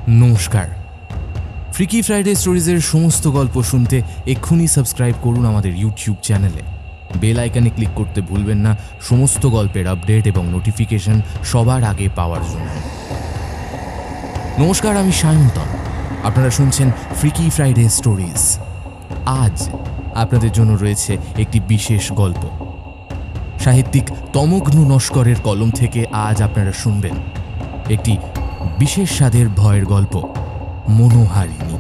নমস্কার। Freaky Friday স্টোরিজের সমস্ত গল্প শুনতে এক্ষুনি সাবস্ক্রাইব করুন আমাদের ইউটিউব চ্যানেলে। বেল আইকনে ক্লিক করতে ভুলবেন না সমস্ত গল্পের আপডেট এবং নোটিফিকেশন সবার আগে পাওয়ার জন্য। নমস্কার, আমি সায়ন্তন। আপনারা শুনছেন ফ্রিকি ফ্রাইডে স্টোরিজ। আজ আপনাদের জন্য রয়েছে একটি বিশেষ গল্প। সাহিত্যিক তমগ্ন নস্করের কলম থেকে আজ আপনারা শুনবেন একটি বিশেষ স্বাদের ভয়ের গল্প, মনোহারিণী।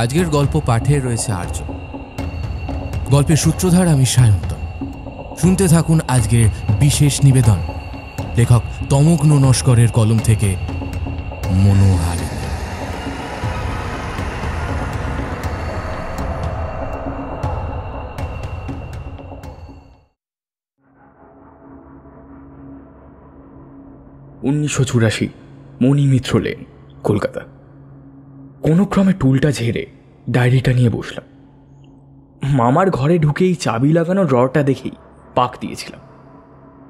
আজকের গল্প পাঠে রয়েছে আর্য। গল্পের সূত্রধার আমি সায়ন্তন। শুনতে থাকুন আজকের বিশেষ নিবেদন, লেখক তমগ্ন নস্করের কলম থেকে মনোহারিণী। (1984) মণিমিত্র লেন, কলকাতা। কোনো ক্রমে টুলটা ঝেড়ে ডায়েরিটা নিয়ে বসলাম। মামার ঘরে ঢুকেই চাবি লাগানো ড্রয়ারটা দেখেই পাক দিয়েছিলাম।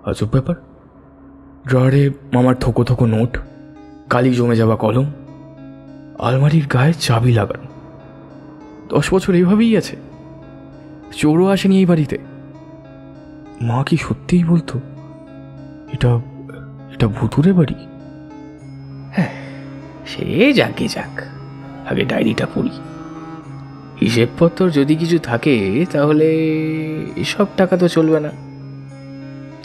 আজব ব্যাপার, ড্রয়ারে মামার থোকো থোকো নোট, কালি জমে যাওয়া কলম, আলমারির গায়ে চাবি লাগানো। 10 বছর এভাবেই আছে। চোরও আসেনি এই বাড়িতে। মা কি সত্যিই বলতো এটা ভুতুরে বাড়ি? হ্যাঁ, সে যাকে যাক, আগে ডায়েরিটা পড়ি। হিসেবপত্র যদি কিছু থাকে তাহলে এসব টাকা তো চলবে না।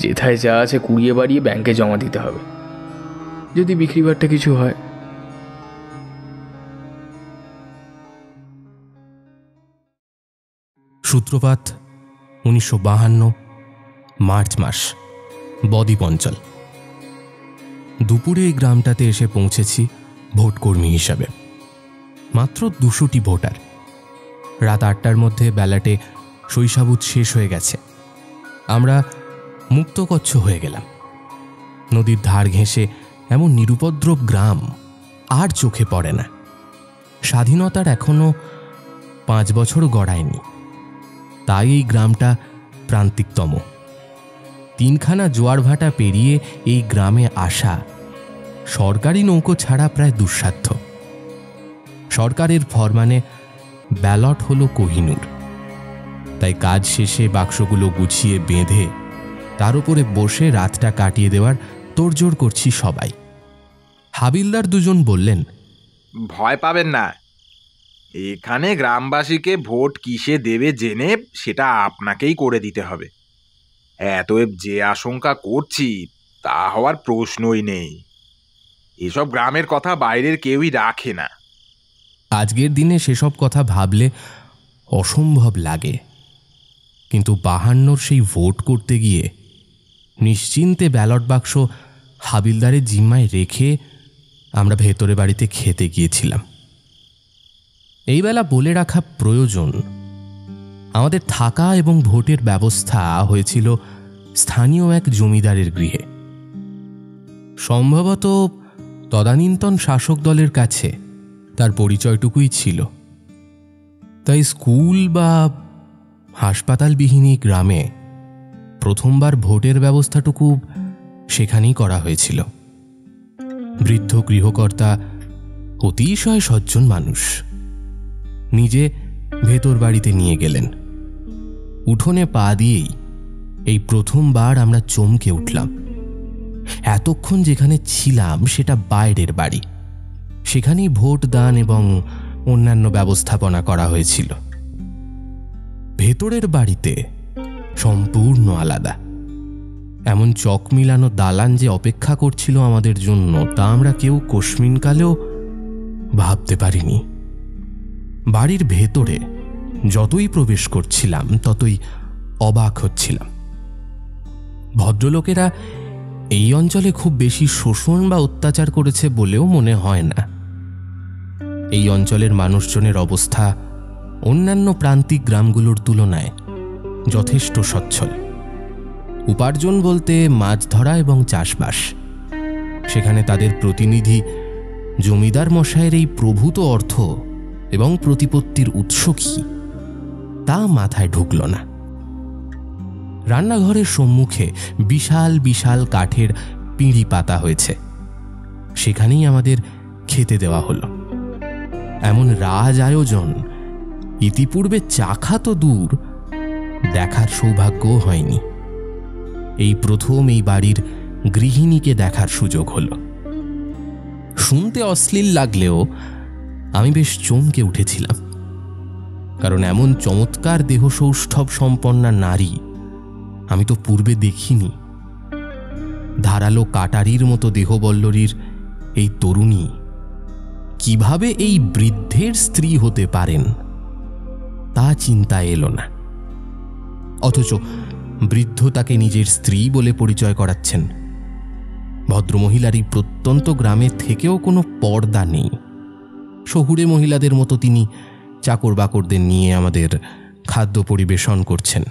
যেথায় যা আছে কুড়িয়ে বাড়িয়ে ব্যাংকে জমা দিতে হবে, যদি বিক্রিবারটা কিছু হয়। সূত্রপাত 1952 মার্চ মাস, বদ্বীপ অঞ্চল। দুপুরে এই গ্রামটাতে এসে পৌঁছেছি ভোটকর্মী হিসাবে। মাত্র 200টি ভোটার। রাত 8টার মধ্যে ব্যালটে শৈশাবুত শেষ হয়ে গেছে। আমরা মুক্তকচ্ছ হয়ে গেলাম। নদীর ধার ঘেঁষে এমন নিরুপদ্রব গ্রাম আর চোখে পড়ে না। স্বাধীনতার এখনো 5 বছর গড়ায়নি, তাই এই গ্রামটা প্রান্তিকতম। 3খানা জোয়ার ভাটা পেরিয়ে এই গ্রামে আসা সরকারি নৌকো ছাড়া প্রায় দুঃসাধ্য। সরকারের ফরমানে ব্যালট হলো কোহিনূর। তাই কাজ শেষে বাক্সগুলো গুছিয়ে বেঁধে তার উপরে বসে রাতটা কাটিয়ে দেওয়ার তোড়জোড় করছি সবাই। হাবিলদার দুজন বললেন, ভয় পাবেন না, এখানে গ্রামবাসীকে ভোট কিসে দেবে জেনে সেটা আপনাকেই করে দিতে হবে। এতএব যে আশঙ্কা করছি তা হওয়ার প্রশ্নই নেই। এসব গ্রামের কথা বাইরের কেউই রাখে না। আজকের দিনে সেসব কথা ভাবলে অসম্ভব লাগে, কিন্তু 52 সেই ভোট করতে গিয়ে নিশ্চিন্তে ব্যালট বাক্স হাবিলদারের জিম্মায় রেখে আমরা ভেতরে বাড়িতে খেতে গিয়েছিলাম। এই বেলা বলে রাখা প্রয়োজন, আমাদের থাকা এবং ভোটের ব্যবস্থা হয়েছিল স্থানীয় এক জমিদারের গৃহে। সম্ভবত তদানীন্তন শাসক দলের কাছে তার পরিচয়টুকুই ছিল। তাই স্কুল বা হাসপাতালবিহীন গ্রামে প্রথমবার ভোটের ব্যবস্থাটুকু সেখানেই করা হয়েছিল। বৃদ্ধ গৃহকর্তা অতিশয় সজ্জন মানুষ নিজে ভেতর বাড়িতে নিয়ে গেলেন। উঠোনে পা দিয়েই এই প্রথমবার আমরা চমকে উঠলাম। এতক্ষণ যেখানে ছিলাম সেটা বাইরের বাড়ি, সেখানেই ভোট দান এবং অন্যান্য ব্যবস্থাপনা করা হয়েছিল। ভেতরের বাড়িতে সম্পূর্ণ আলাদা। এমন চক মিলানো দালান যে অপেক্ষা করছিল আমাদের জন্য তা আমরা কেউ কস্মিনকালেও ভাবতে পারিনি। বাড়ির ভেতরে যতই প্রবেশ করছিলাম ততই অবাক হচ্ছিলাম। ভদ্রলোকেরা এই অঞ্চলে খুব বেশি শোষণ বা অত্যাচার করেছে বলেও মনে হয় না। এই অঞ্চলের মানুষজনের অবস্থা অন্যান্য প্রান্তিক গ্রামগুলোর তুলনায় যথেষ্ট সচ্ছল। উপার্জন বলতে মাছ ধরা এবং চাষবাস। সেখানে তাদের প্রতিনিধি জমিদার মশাইয়ের এই প্রভূত অর্থ এবং প্রতিপত্তির উৎস কি তা মাথায় ঢুকল না। রান্নাঘরের সম্মুখে বিশাল বিশাল কাঠের পিঁড়ি পাতা হয়েছে। সেখানেই আমাদের খেতে দেওয়া হলো। এমন রাজ আয়োজন ইতিপূর্বে চাখা তো দূর, দেখার সৌভাগ্যও হয়নি। এই প্রথম এই বাড়ির গৃহিণীকে দেখার সুযোগ হলো। শুনতে অশ্লীল লাগলেও আমি বেশ চমকে উঠেছিলাম, কারণ এমন চমৎকার দেহ সৌষ্ঠব সম্পন্না নারী আমি তো পূর্বে দেখিনি। ধারালো কাটারির মতো দেহবল্লরীর এই তরুণী কিভাবে এই বৃদ্ধের স্ত্রী হতে পারেন তা চিন্তা এলো না। অথচ বৃদ্ধ তাকে নিজের স্ত্রী বলে পরিচয় করাচ্ছেন। ভদ্রমহিলার এই প্রত্যন্ত গ্রামে থেকেও কোনো পর্দা নেই। শহুরে মহিলাদের মতো তিনি চাকর বাকরদের নিয়ে আমাদের খাদ্য পরিবেশন করছেন।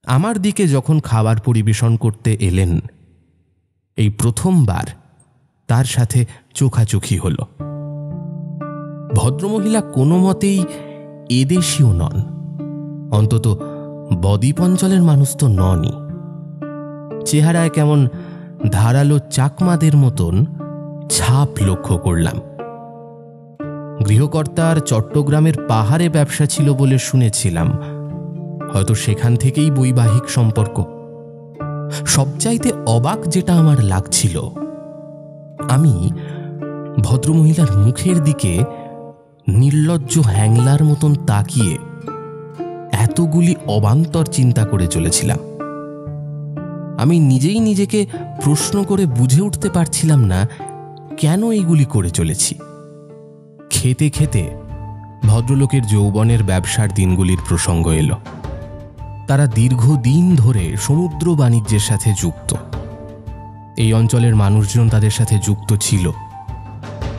আমার দিকে যখন খাবার পরিবেশন করতে এলেন, এই প্রথমবার তার সাথে চোখাচোখি হল। ভদ্রমহিলা কোনো মতেই এদেশীয় নন, অন্তত বদ্বীপ অঞ্চলের মানুষ তো ননই। চেহারায় কেমন ধারালো চাকমাদের মতন ছাপ লক্ষ্য করলাম। গৃহকর্তার চট্টগ্রামের পাহাড়ে ব্যবসা ছিল বলে শুনেছিলাম, হয়তো সেখান থেকেই বৈবাহিক সম্পর্ক। সবচাইতে অবাক যেটা আমার লাগছিল, আমি ভদ্রমহিলার মুখের দিকে নির্লজ্জ হ্যাংলার মতন তাকিয়ে এতগুলি অবান্তর চিন্তা করে চলেছিলাম। আমি নিজেই নিজেকে প্রশ্ন করে বুঝে উঠতে পারছিলাম না কেন এইগুলি করে চলেছি। খেতে খেতে ভদ্রলোকের যৌবনের ব্যবসার দিনগুলির প্রসঙ্গ এলো। তারা দীর্ঘদিন ধরে সমুদ্র বাণিজ্যের সাথে যুক্ত। এই অঞ্চলের মানুষজন তাদের সাথে যুক্ত ছিল।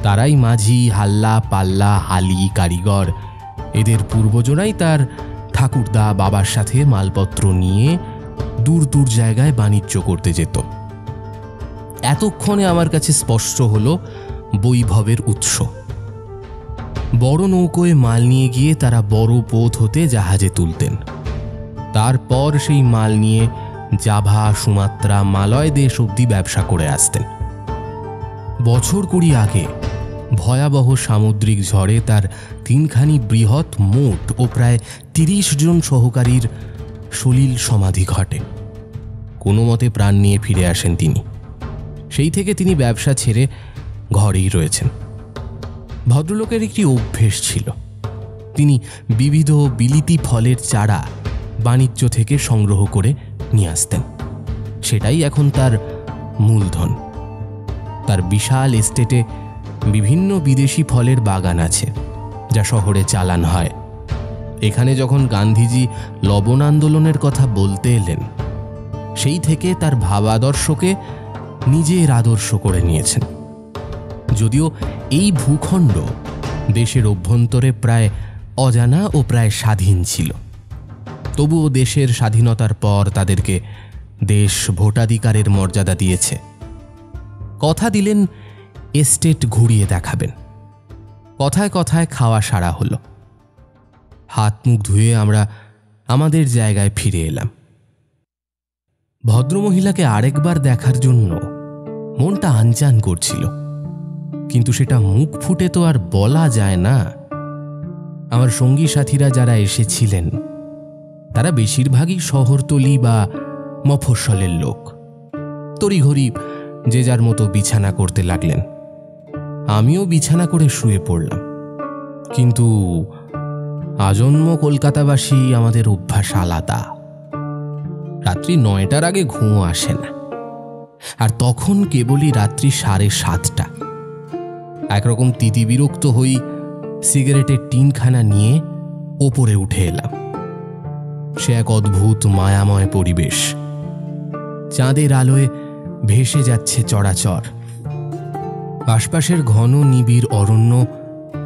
তারাই মাঝি, হাল্লা, পাল্লা, হালি, কারিগর, এদের পূর্বজরাই তার ঠাকুরদা বাবার সাথে মালপত্র নিয়ে দূর দূর জায়গায় বাণিজ্য করতে যেত। এতক্ষণে আমার কাছে স্পষ্ট হলো বৈভবের উৎস। বড় নৌকোয় মাল নিয়ে গিয়ে তারা বড় পোত হতে জাহাজে তুলতেন। তারপর সেই মাল নিয়ে জাভা, সুমাত্রা, মালয় দেশ অবধি ব্যবসা করে আসতেন। বছর 20 আগে ভয়াবহ সামুদ্রিক ঝড়ে তার 3খানি বৃহৎ মোট ও প্রায় 30 জন সহকারীর সলিল সমাধি ঘটে। কোনো মতে প্রাণ নিয়ে ফিরে আসেন তিনি। সেই থেকে তিনি ব্যবসা ছেড়ে ঘরেই রয়েছেন। ভদ্রলোকের একটি অভ্যেস ছিল, তিনি বিবিধ বিলিতি ফলের চারা বাণিজ্য থেকে সংগ্রহ করে নিয়ে আসতেন। সেটাই এখন তার মূলধন। তার বিশাল এস্টেটে বিভিন্ন বিদেশি ফলের বাগান আছে, যা শহরে চালান হয়। এখানে যখন গান্ধীজি লবণ আন্দোলনের কথা বলতে এলেন, সেই থেকে তার ভাবাদর্শকে নিজের আদর্শ করে নিয়েছেন। যদিও এই ভূখণ্ড দেশের অভ্যন্তরে প্রায় অজানা ও প্রায় স্বাধীন ছিল, তবুও দেশের স্বাধীনতার পর তাদেরকে দেশ ভোটাধিকারের মর্যাদা দিয়েছে। কথা দিলেন এস্টেট ঘুরিয়ে দেখাবেন। কথায় কথায় খাওয়া সারা হলো। হাত মুখ ধুয়ে আমরা আমাদের জায়গায় ফিরে এলাম। ভদ্রমহিলাকে আরেকবার দেখার জন্য মনটা আনচান করছিল, কিন্তু সেটা মুখ ফুটে তো আর বলা যায় না। আমার সঙ্গী সাথীরা যারা এসেছিলেন তারা বেশিরভাগই শহরতলি বা মফস্বলের লোক। তড়িঘড়ি যে যার মতো বিছানা করতে লাগলেন। আমিও বিছানা করে শুয়ে পড়লাম। কিন্তু আজন্ম কলকাতাবাসী আমাদের অভ্যাস আলাদা। রাত্রি 9টার আগে ঘুম আসে না, আর তখন কেবলই রাত্রি 7:30। একরকম তিতিবিরক্ত হই সিগারেটের টিনখানা নিয়ে ওপরে উঠে এলাম। সে এক অদ্ভুত মায়াময় পরিবেশ। চাঁদের আলোয় ভেসে যাচ্ছে চরাচর। আশপাশের ঘন নিবিড় অরণ্য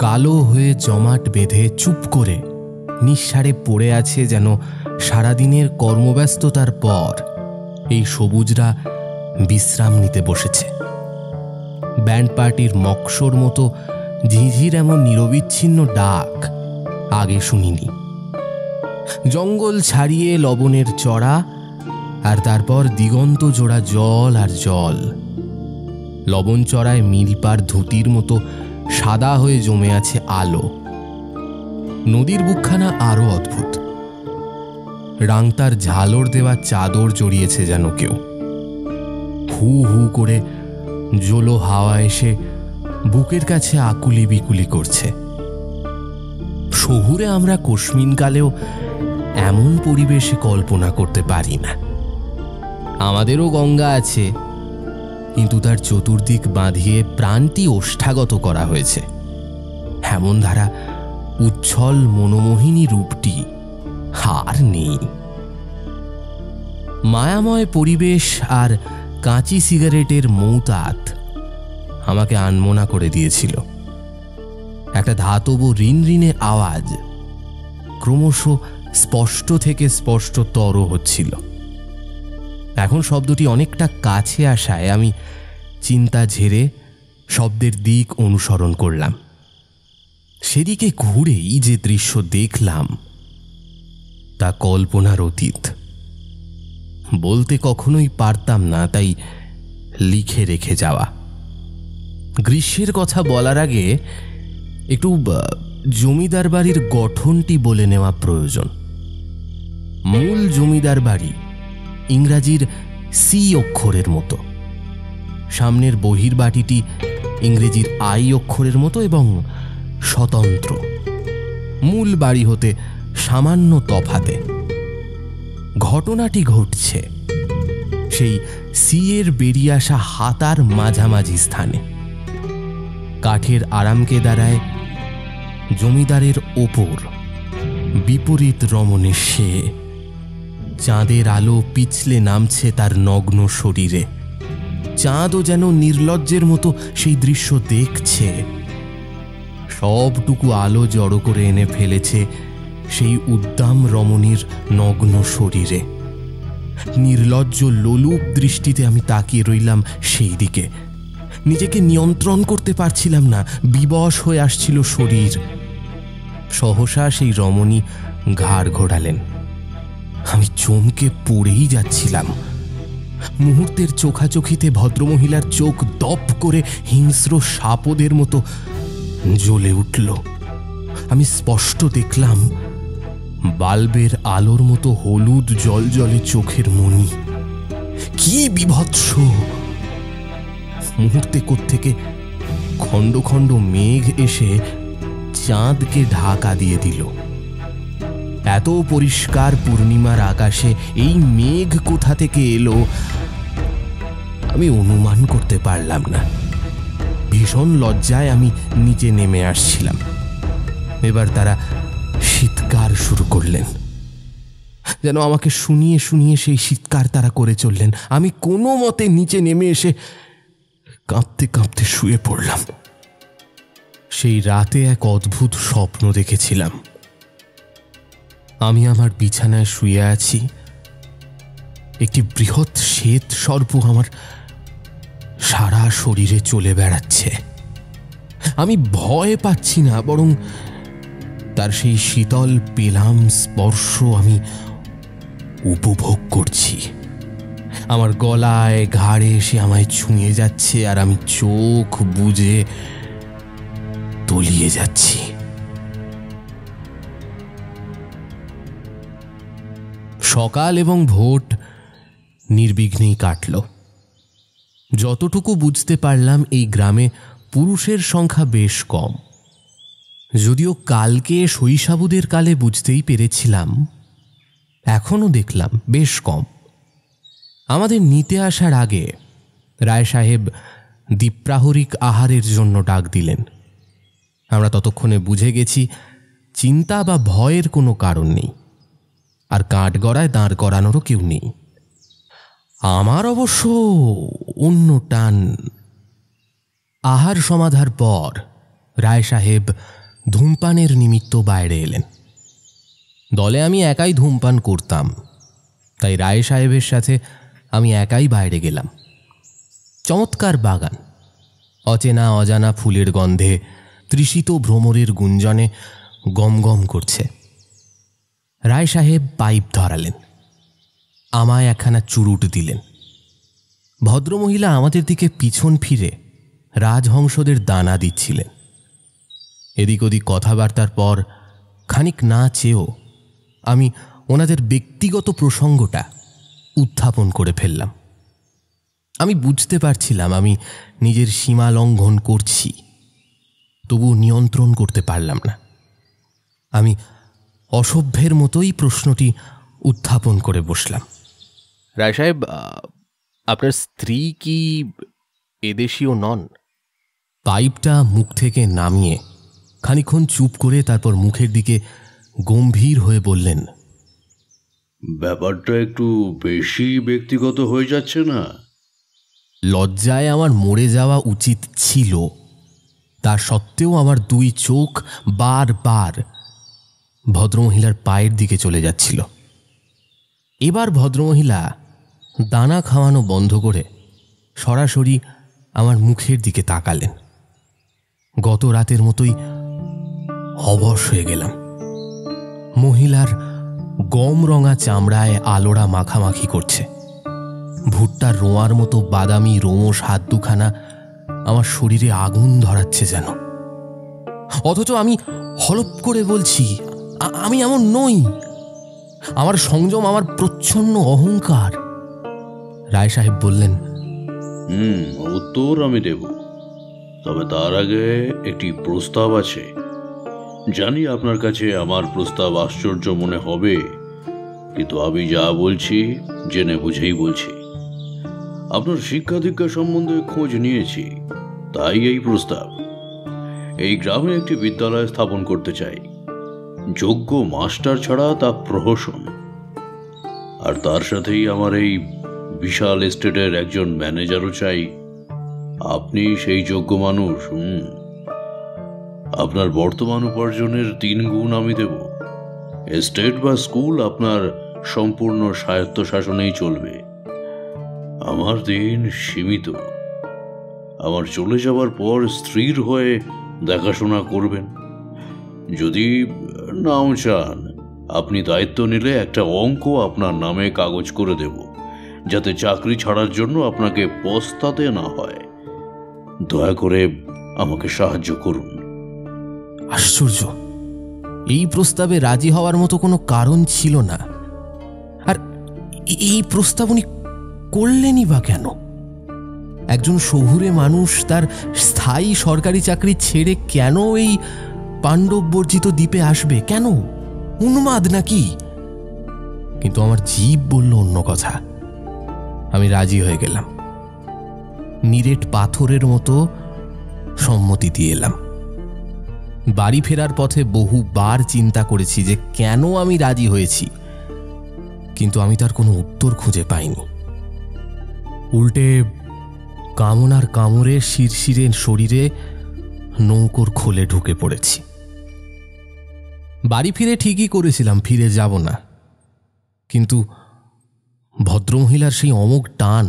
কালো হয়ে জমাট বেঁধে চুপ করে নিঃসাড়ে পড়ে আছে, যেন সারাদিনের কর্মব্যস্ততার পর এই সবুজরা বিশ্রাম নিতে বসেছে। ব্যান্ড পার্টির মকসর মতো ঝিঝির এমন নিরবিচ্ছিন্ন ডাক আগে শুনিনি। জঙ্গল ছাড়িয়ে লবণের চড়া, আর তারপর দিগন্ত জোড়া জল আর জল। লবণচড়ায় মিলপার ধুতির মতো সাদা হয়ে জমে আছে আলো। নদীর বুকখানা আরো অদ্ভুত। রাংতার ঝালর দেওয়া চাদর জড়িয়েছে যেন কেউ। হু হু করে জোলো হাওয়া এসে বুকের কাছে আকুলি বিকুলি করছে। শহুরে আমরা কোশমিনকালেও এমন পরিবেশে কল্পনা করতে পারি না। আমাদেরও গঙ্গা আছে, কিন্তু তার চতুর্দিক বাঁধিয়ে প্রাণটি ওষ্ঠাগত করা হয়েছে। এমন ধারা উচ্ছল মনোমোহিনী রূপটি আর নেই। মায়াময় পরিবেশ আর কাঁচি সিগারেটের মৌতাত আমাকে আনমনা করে দিয়েছিল। একটা ধাতব রিনরিনে আওয়াজ ক্রমশ স্পষ্ট থেকে স্পষ্টতর হচ্ছিল। এখন শব্দটি অনেকটা কাছে আসায় আমি চিন্তা ঝেড়ে শব্দের দিক অনুসরণ করলাম। সেদিকে ঘুরেই যে দৃশ্য দেখলাম তা কল্পনার অতীত। বলতে কখনোই পারতাম না, তাই লিখে রেখে যাওয়া। গ্রীষ্মের কথা বলার আগে একটু জমিদার বাড়ির গঠনটি বলে নেওয়া প্রয়োজন। মূল জমিদার বাড়ি ইংরাজির সি অক্ষরের মতো, সামনের বহির্বাটিটি ইংরেজির আই অক্ষরের মতো এবং স্বতন্ত্র। মূল বাড়ি হতে সামান্য তফাতে। ঘটনাটি ঘটছে সেই সি এর বেরিয়ে আসা হাতার মাঝামাঝি স্থানে। কাঠের আরামকে দাঁড়ায় জমিদারের ওপর বিপরীত রমণে সে। চাঁদের আলো পিছলে নামছে তার নগ্ন শরীরে। চাঁদও যেন নির্লজ্জের মতো সেই দৃশ্য দেখছে। সবটুকু আলো জড়ো করে এনে ফেলেছে সেই উদ্দাম রমণীর নগ্ন শরীরে। নির্লজ্জ লোলুপ দৃষ্টিতে আমি তাকিয়ে রইলাম সেই দিকে। নিজেকে নিয়ন্ত্রণ করতে পারছিলাম না, বিবশ হয়ে আসছিল শরীর। সহসা সেই রমণী ঘাড় ঘোরালেন। আমি চমকে পড়েই যাচ্ছিলাম। মুহূর্তের চোখাচোখিতে ভদ্রমহিলার চোখ দপ করে হিংস্র সাপদের মতো জ্বলে উঠল। আমি স্পষ্ট দেখলাম বাল্বের আলোর মতো হলুদ জলজলে চোখের মণি। কি বিভৎস! মুহূর্তে কোত্থেকে খণ্ড খণ্ড মেঘ এসে চাঁদকে ঢাকা দিয়ে দিল। এত পরিষ্কার পূর্ণিমার আকাশে এই মেঘ কোথা থেকে এলো আমি অনুমান করতে পারলাম না। ভীষণ লজ্জায় আমি নিচে নেমে আসছিলাম। এবার তারা শীতকার শুরু করলেন, যেন আমাকে শুনিয়ে শুনিয়ে সেই শীতকার তারা করে চললেন। আমি কোনো মতে নিচে নেমে এসে কাঁপতে কাঁপতে শুয়ে পড়লাম। সেই রাতে এক অদ্ভুত স্বপ্ন দেখেছিলাম। আমি আমার বিছানায় শুয়ে আছি, একটি বৃহৎ শ্বেত সর্প আমার সারা শরীরে চলে বেড়াচ্ছে। আমি ভয় পাচ্ছি না, বরং তার সেই শীতল পেলাম স্পর্শ আমি উপভোগ করছি। আমার গলায় ঘাড়ে এসে আমায় ছুঁয়ে যাচ্ছে, আর আমি চোখ বুজে তলিয়ে যাচ্ছি। সকাল এবং ভোট নির্বিঘ্নেই কাটল। যতটুকু বুঝতে পারলাম এই গ্রামে পুরুষের সংখ্যা বেশ কম। যদিও কালকে শৈশাবুদের কালে বুঝতেই পেরেছিলাম, এখনও দেখলাম বেশ কম। আমাদের নিতে আসার আগে রায় সাহেব দ্বীপ্রাহরিক আহারের জন্য ডাক দিলেন। আমরা ততক্ষণে বুঝে গেছি চিন্তা বা ভয়ের কোনো কারণ নেই, আর কাঠগড়ায় দাঁড় করানোরও কেউ নেই। আমার অবশ্য অন্য টান। আহার সমাধার পর রায় সাহেব ধূমপানের নিমিত্ত বাইরে এলেন। দলে আমি একাই ধূমপান করতাম, তাই রায় সাহেবের সাথে আমি একাই বাইরে গেলাম। চমৎকার বাগান, অচেনা অজানা ফুলের গন্ধে তৃষিত ভ্রমরের গুঞ্জনে গমগম করছে। রায় সাহেব পাইপ ধরালেন, আমায় একখানা চুরুট দিলেন। ভদ্রমহিলা আমাদের দিকে পিছন ফিরে রাজহংসদের দানা দিচ্ছিলেন। এদিক ওদিক কথাবার্তার পর খানিক না চেয়েও আমি ওনাদের ব্যক্তিগত প্রসঙ্গটা উত্থাপন করে ফেললাম। আমি বুঝতে পারছিলাম আমি নিজের সীমা লঙ্ঘন করছি, তবু নিয়ন্ত্রণ করতে পারলাম না। আমি অসভ্যের মতোই প্রশ্নটি উত্থাপন করে বসলাম। রায় সাহেব, আপনার স্ত্রী কি এদেশীয় নন? পাইপটা মুখ থেকে নামিয়ে খানিকক্ষণ চুপ করে তারপর মুখের দিকে গম্ভীর হয়ে বললেন, ব্যাপারটা একটু বেশি ব্যক্তিগত হয়ে যাচ্ছে না? লজ্জায় আমার মরে যাওয়া উচিত ছিল, তা সত্ত্বেও আমার দুই চোখ বারবার ভদ্রমহিলার পায়ের দিকে চলে যাচ্ছিল। এবার ভদ্রমহিলা দানা খাওয়ানো বন্ধ করে সরাসরি আমার মুখের দিকে তাকালেন। গত রাতের মতোই অবশ হয়ে গেলাম। মহিলার গম রঙা চামড়ায় আলোড়া মাখামাখি করছে। ভুট্টার রোঁয়ার মতো বাদামি রোমশ হাত দুখানা আমার শরীরে আগুন ধরাচ্ছে যেন। অথচ আমি হলপ করে বলছি, আমি এমন নই। আমার সংযম, আমার প্রচ্ছন্ন অহংকার। রায় সাহেব বললেন, উত্তর আমি দেব, তবে তার আগে একটি প্রস্তাব আছে। জানি আপনার কাছে আমার প্রস্তাব আশ্চর্য মনে হবে, কিন্তু আমি যা বলছি জেনে বুঝেই বলছি। আপনার শিক্ষা দীক্ষা সম্বন্ধে খোঁজ নিয়েছি, তাই এই প্রস্তাব। এই গ্রামে একটি বিদ্যালয় স্থাপন করতে চাই। যোগ্য মাস্টার ছাড়া তা প্রহসন। আর তার সাথেই আমার এই বিশাল এস্টেটের একজন ম্যানেজারও চাই। আপনি সেই যোগ্য মানুষ। আপনার বর্তমান উপার্জনের 3 গুণ আমি দেব। এস্টেট বা স্কুল আপনার সম্পূর্ণ স্বায়ত্তশাসনেই চলবে। আমার দিন সীমিত। আমার চলে যাওয়ার পর স্ত্রীর হয়ে দেখাশোনা করবেন। যদি নাও চান, আপনি দায়িত্ব নিলে একটা অঙ্ক আপনার নামে কাগজ করে দেব, যাতে চাকরি ছাড়ার জন্য আপনাকে পস্তাতে না হয়। দয়া করে আমাকে সাহায্য করুন। আশ্চর্য! এই প্রস্তাবে রাজি হওয়ার মতো কোনো কারণ ছিল না। আর এই প্রস্তাব উনি করলেনই বা কেন? একজন শহুরে মানুষ তার স্থায়ী সরকারি চাকরি ছেড়ে কেন এই পাণ্ডব বর্জিত দ্বীপে আসবে? কেন? উন্মাদ নাকি? কিন্তু আমার জীব বলল অন্য কথা। আমি রাজি হয়ে গেলাম। নিরেট পাথরের মতো সম্মতি দিয়ে এলাম। বাড়ি ফেরার পথে বহুবার চিন্তা করেছি যে কেন আমি রাজি হয়েছি, কিন্তু আমি তার কোনো উত্তর খুঁজে পাইনি। উল্টে কামনার কামড়ে শিরশিরে শরীরে নৌকোর খোলে ঢুকে পড়েছি। বাড়ি ফিরে ঠিকই করেছিলাম ফিরে যাব না, কিন্তু ভদ্রমহিলার সেই অমোঘ টান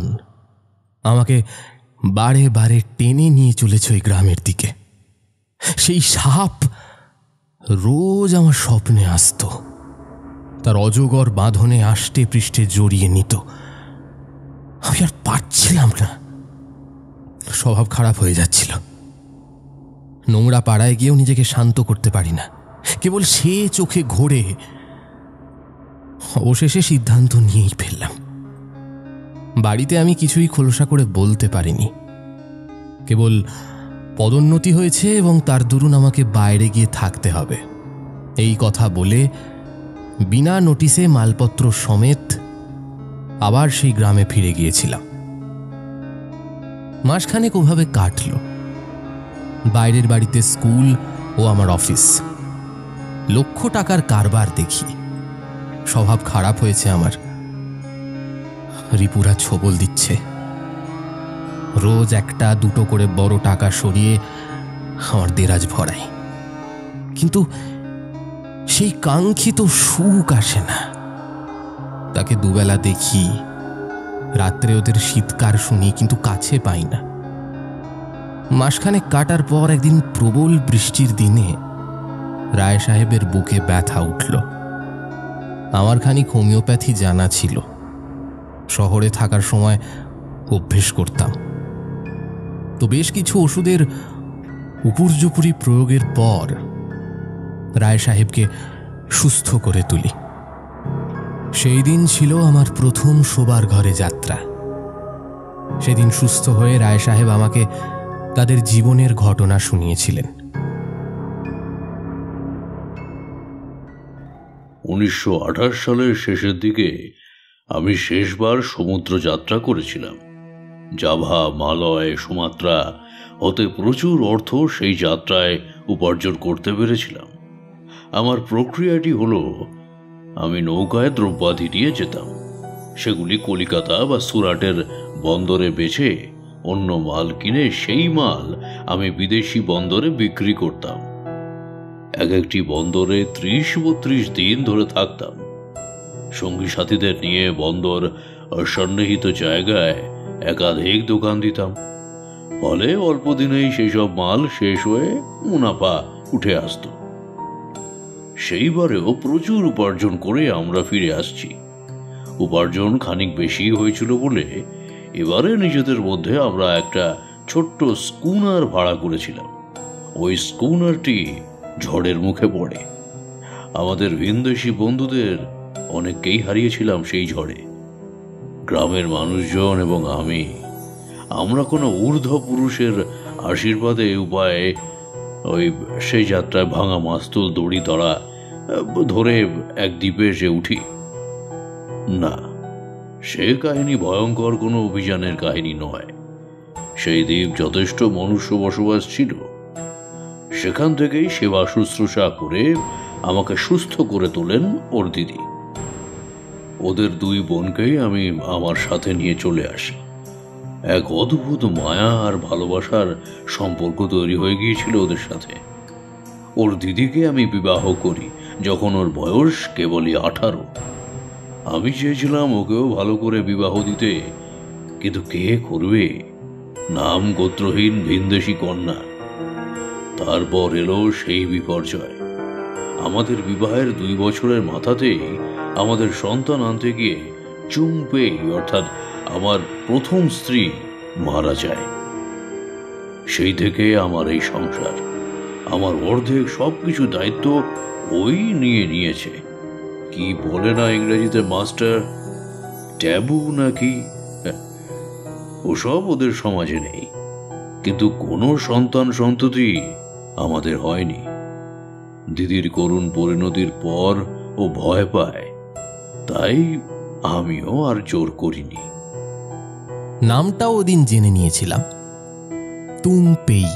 আমাকে বারে বারে টেনে নিয়ে চলেছে ওই গ্রামের দিকে। সেই সাপ রোজ আমার স্বপ্নে আসত, তার অজগর বাঁধনে আষ্টে পৃষ্ঠে জড়িয়ে নিত। আমি আর পারছিলাম না, স্বভাব খারাপ হয়ে যাচ্ছিল। নোংরা পাড়ায় গিয়েও নিজেকে শান্ত করতে পারি না, কেবল সে চোখে ঘোরে। অবশেষে সিদ্ধান্ত নিয়েই ফেললাম। বাড়িতে আমি কিছুই খোলসা করে বলতে পারিনি, কেবল পদোন্নতি হয়েছে এবং তার দরুন আমাকে বাইরে গিয়ে থাকতে হবে এই কথা বলে বিনা নোটিশে মালপত্র সমেত আবার সেই গ্রামে ফিরে গিয়েছিলাম। মাসখানেক ওভাবে কাটল। বাইরের বাড়িতে স্কুল ও আমার অফিস। লক্ষ টাকার কারবার দেখি। স্বভাব খারাপ হয়েছে আমার। রিপুরা ছোবল দিচ্ছে। রোজ 1-2 করে বড় টাকা সরিয়ে আমার দেরাজ ভরাই, কিন্তু সেই কাঙ্ক্ষিত সুখ আসে না। তাকে দুবেলা দেখি, রাত্রে ওদের শীতকার শুনি, কিন্তু কাছে পাই না। মাসখানেক কাটার পর একদিন প্রবল বৃষ্টির দিনে রায় সাহেবের বুকে ব্যথা উঠল। আমার খানিক হোমিওপ্যাথি জানা ছিল। শহরে থাকার সময় অভ্যেস করতাম। তো বেশ কিছু ওষুধের উপর্যুপুরি প্রয়োগের পর রায় সাহেবকে সুস্থ করে তুলি। সেই দিন ছিল আমার প্রথম শোবার ঘরে যাত্রা। সেদিন সুস্থ হয়ে রায় সাহেব আমাকে তাদের জীবনের ঘটনা শুনিয়েছিলেন। 1928 সালের শেষের দিকে আমি শেষবার সমুদ্র যাত্রা করেছিলাম। জাভা, মালয়, সুমাত্রা হতে প্রচুর অর্থ সেই যাত্রায় উপার্জন করতে পেরেছিলাম। আমার প্রক্রিয়াটি হলো, আমি নৌকায় দ্রব্যাদি নিয়ে যেতাম। সেগুলি কলিকাতা বা সুরাটের বন্দরে বেচে অন্য মাল কিনে সেই মাল আমি বিদেশি বন্দরে বিক্রি করতাম। এক একটি বন্দরে 30-32 দিন ধরে থাকতাম। সঙ্গী সাথীদের নিয়ে বন্দর সন্নিহিত জায়গায় একাধিক দোকান দিতাম। ফলে অল্প দিনেই সেই সব মাল শেষ হয়ে মুনাফা উঠে আসত। সেইবারেও প্রচুর উপার্জন করে আমরা ফিরে আসছি। উপার্জন খানিক বেশি হয়েছিল বলে এবারে নিজেদের মধ্যে আমরা একটা ছোট্ট স্কুনার ভাড়া করেছিলাম। ওই স্কুনারটি ঝড়ের মুখে পড়ে। আমাদের ভিনদেশি বন্ধুদের অনেককেই হারিয়েছিলাম সেই ঝড়ে। গ্রামের মানুষজন এবং আমরা কোনো ঊর্ধ্ব পুরুষের আশীর্বাদে উপায়ে সেই যাত্রায় ভাঙা মাস্তুল দড়ি ধরে এক দ্বীপে এসে উঠি। না, সে কাহিনী ভয়ঙ্কর কোনো অভিযানের কাহিনী নয়। সেই দ্বীপ যথেষ্ট মনুষ্য বসবাস ছিল। সেখান থেকেই সেবা শুশ্রূষা করে আমাকে সুস্থ করে তোলেন ওর দিদি। ওদের 2 বোনকেই আমি আমার সাথে নিয়ে চলে আসি। এক অদ্ভুত মায়া আর ভালোবাসার সম্পর্ক তৈরি হয়ে গিয়েছিল ওদের সাথে। ওর দিদিকে আমি বিবাহ করি যখন ওর বয়স কেবলই 18। আমি চেয়েছিলাম ওকেও ভালো করে বিবাহ দিতে, কিন্তু কে করবে? নাম গোত্রহীন ভিনদেশি কন্যা। তারপর এলো সেই বিপর্যয়। আমাদের বিবাহের 2 বছরের মাথাতেই আমাদের সন্তান আনতে গিয়ে চুংপেই অর্থাৎ আমার প্রথম স্ত্রী মারা যায়। সেই থেকে আমার এই সংসার, আমার অর্ধেক সবকিছু দায়িত্ব ওই নিয়েছে। কি বলে না ইংরেজিতে মাস্টার, ট্যাবু নাকি? ওসব ওদের সমাজে নেই, কিন্তু কোনো সন্তান সন্ততি আমাদের হয়নি। দিদির করুণ পরিণতির পর ও ভয় পায়, তাই আমিও আর জোর করিনি। নামটাও ওদিন জেনে নিয়েছিলাম, তুংপেই।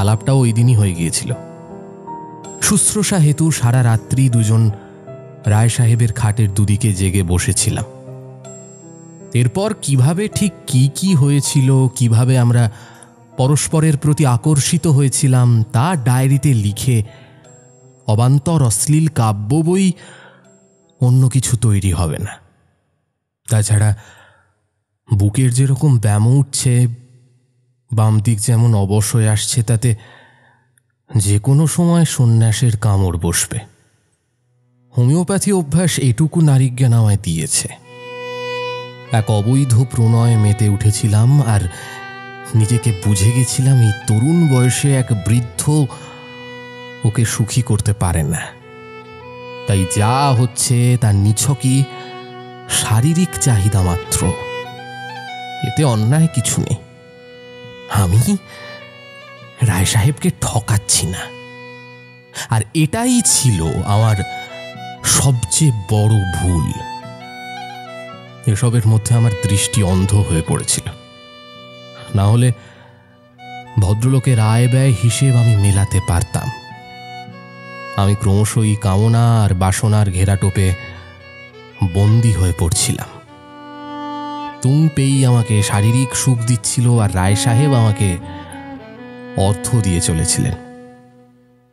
আলাপটাও ওই দিনই হয়ে গিয়েছিল। শুশ্রূষা হেতু সারা রাত্রি দুজন রায় সাহেবের খাটের দুদিকে জেগে বসেছিলাম। এরপর কিভাবে ঠিক কি হয়েছিল, কিভাবে আমরা পরস্পরের প্রতি আকর্ষিত হয়েছিলাম তা ডায়েরিতে লিখে অবান্তর অশ্লীল কাব্য বই অন্য কিছু তৈরি হবে না। তাছাড়া বুকের যেরকম ব্যামো উঠছে, বাম দিক যেমন অবশ হয়ে আসছে, তাতে যে কোনো সময় সন্ন্যাসের কামড় বসবে। হোমিওপ্যাথি অভ্যাস এটুকু নারীজ্ঞান আমায় দিয়েছে। এক অবৈধ প্রণয় মেতে উঠেছিলাম আর নিজেকে বুঝে গেছিলাম এই তরুণ বয়সে এক বৃদ্ধ ওকে সুখী করতে পারে না। তাই যা হচ্ছে তার নিছকই শারীরিক চাহিদা মাত্র, এতে অন্যায় কিছু নেই। আমি রায় সাহেবকে ঠকাচ্ছি না, আর এটাই ছিল আমার সবচেয়ে বড় ভুল। এসবের মধ্যে আমার দৃষ্টি অন্ধ হয়ে পড়েছিল। না হলে ভদ্রলোকের আয় ব্যয় হিসেব আমি মেলাতে পারতাম। আমি ক্রমশই কামনা আর বাসনার ঘেরাটোপে বন্দী হয়ে পড়ছিলাম। তুংপেই আমাকে শারীরিক সুখ দিচ্ছিল আর রায় সাহেব আমাকে অর্থ দিয়ে চলেছিলেন।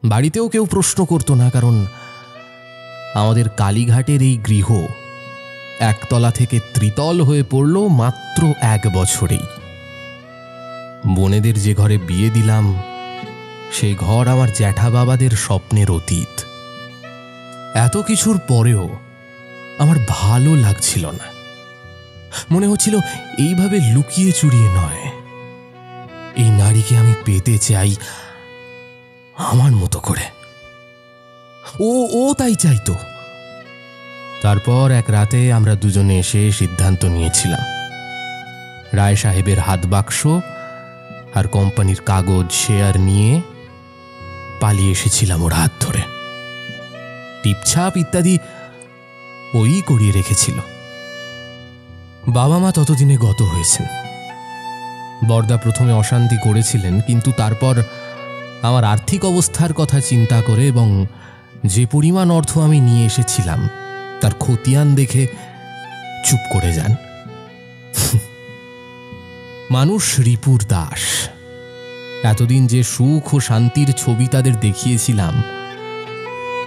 বাড়িতেও কেউ প্রশ্ন করত না, কারণ আমাদের কালীঘাটের এই গৃহ একতলা থেকে ত্রিতল হয়ে পড়ল মাত্র 1 বছরেই। বোনেদের যে ঘরে বিয়ে দিলাম সেই ঘর আমার জ্যাঠা বাবাদের স্বপ্নের অতীত। এত কিছুর পরেও আমার ভালো লাগছিল না। মনে হচ্ছিল এইভাবে লুকিয়ে চুরিয়ে নয়, এই নারীকে আমি পেতে চাই আমার মতো করে। ও তাই চাইতো। তারপর এক রাতে আমরা দুজনে এসে সিদ্ধান্ত নিয়েছিলাম, রায় সাহেবের হাত বাক্স আর কোম্পানির কাগজ শেয়ার নিয়ে পালিয়ে এসেছিলাম ওর হাত ধরে। টিপছাপ ইত্যাদি ওই করিয়ে রেখেছিল। বাবা মা ততদিনে গত হয়েছেন। বরদা প্রথমে অশান্তি করেছিলেন, কিন্তু তারপর আমার আর্থিক অবস্থার কথা চিন্তা করে এবং যে পরিমাণ অর্থ আমি নিয়ে এসেছিলাম তার খতিয়ান দেখে চুপ করে যান। মানুষ রিপুর দাস। এতদিন যে সুখ ও শান্তির ছবি তাদের দেখিয়েছিলাম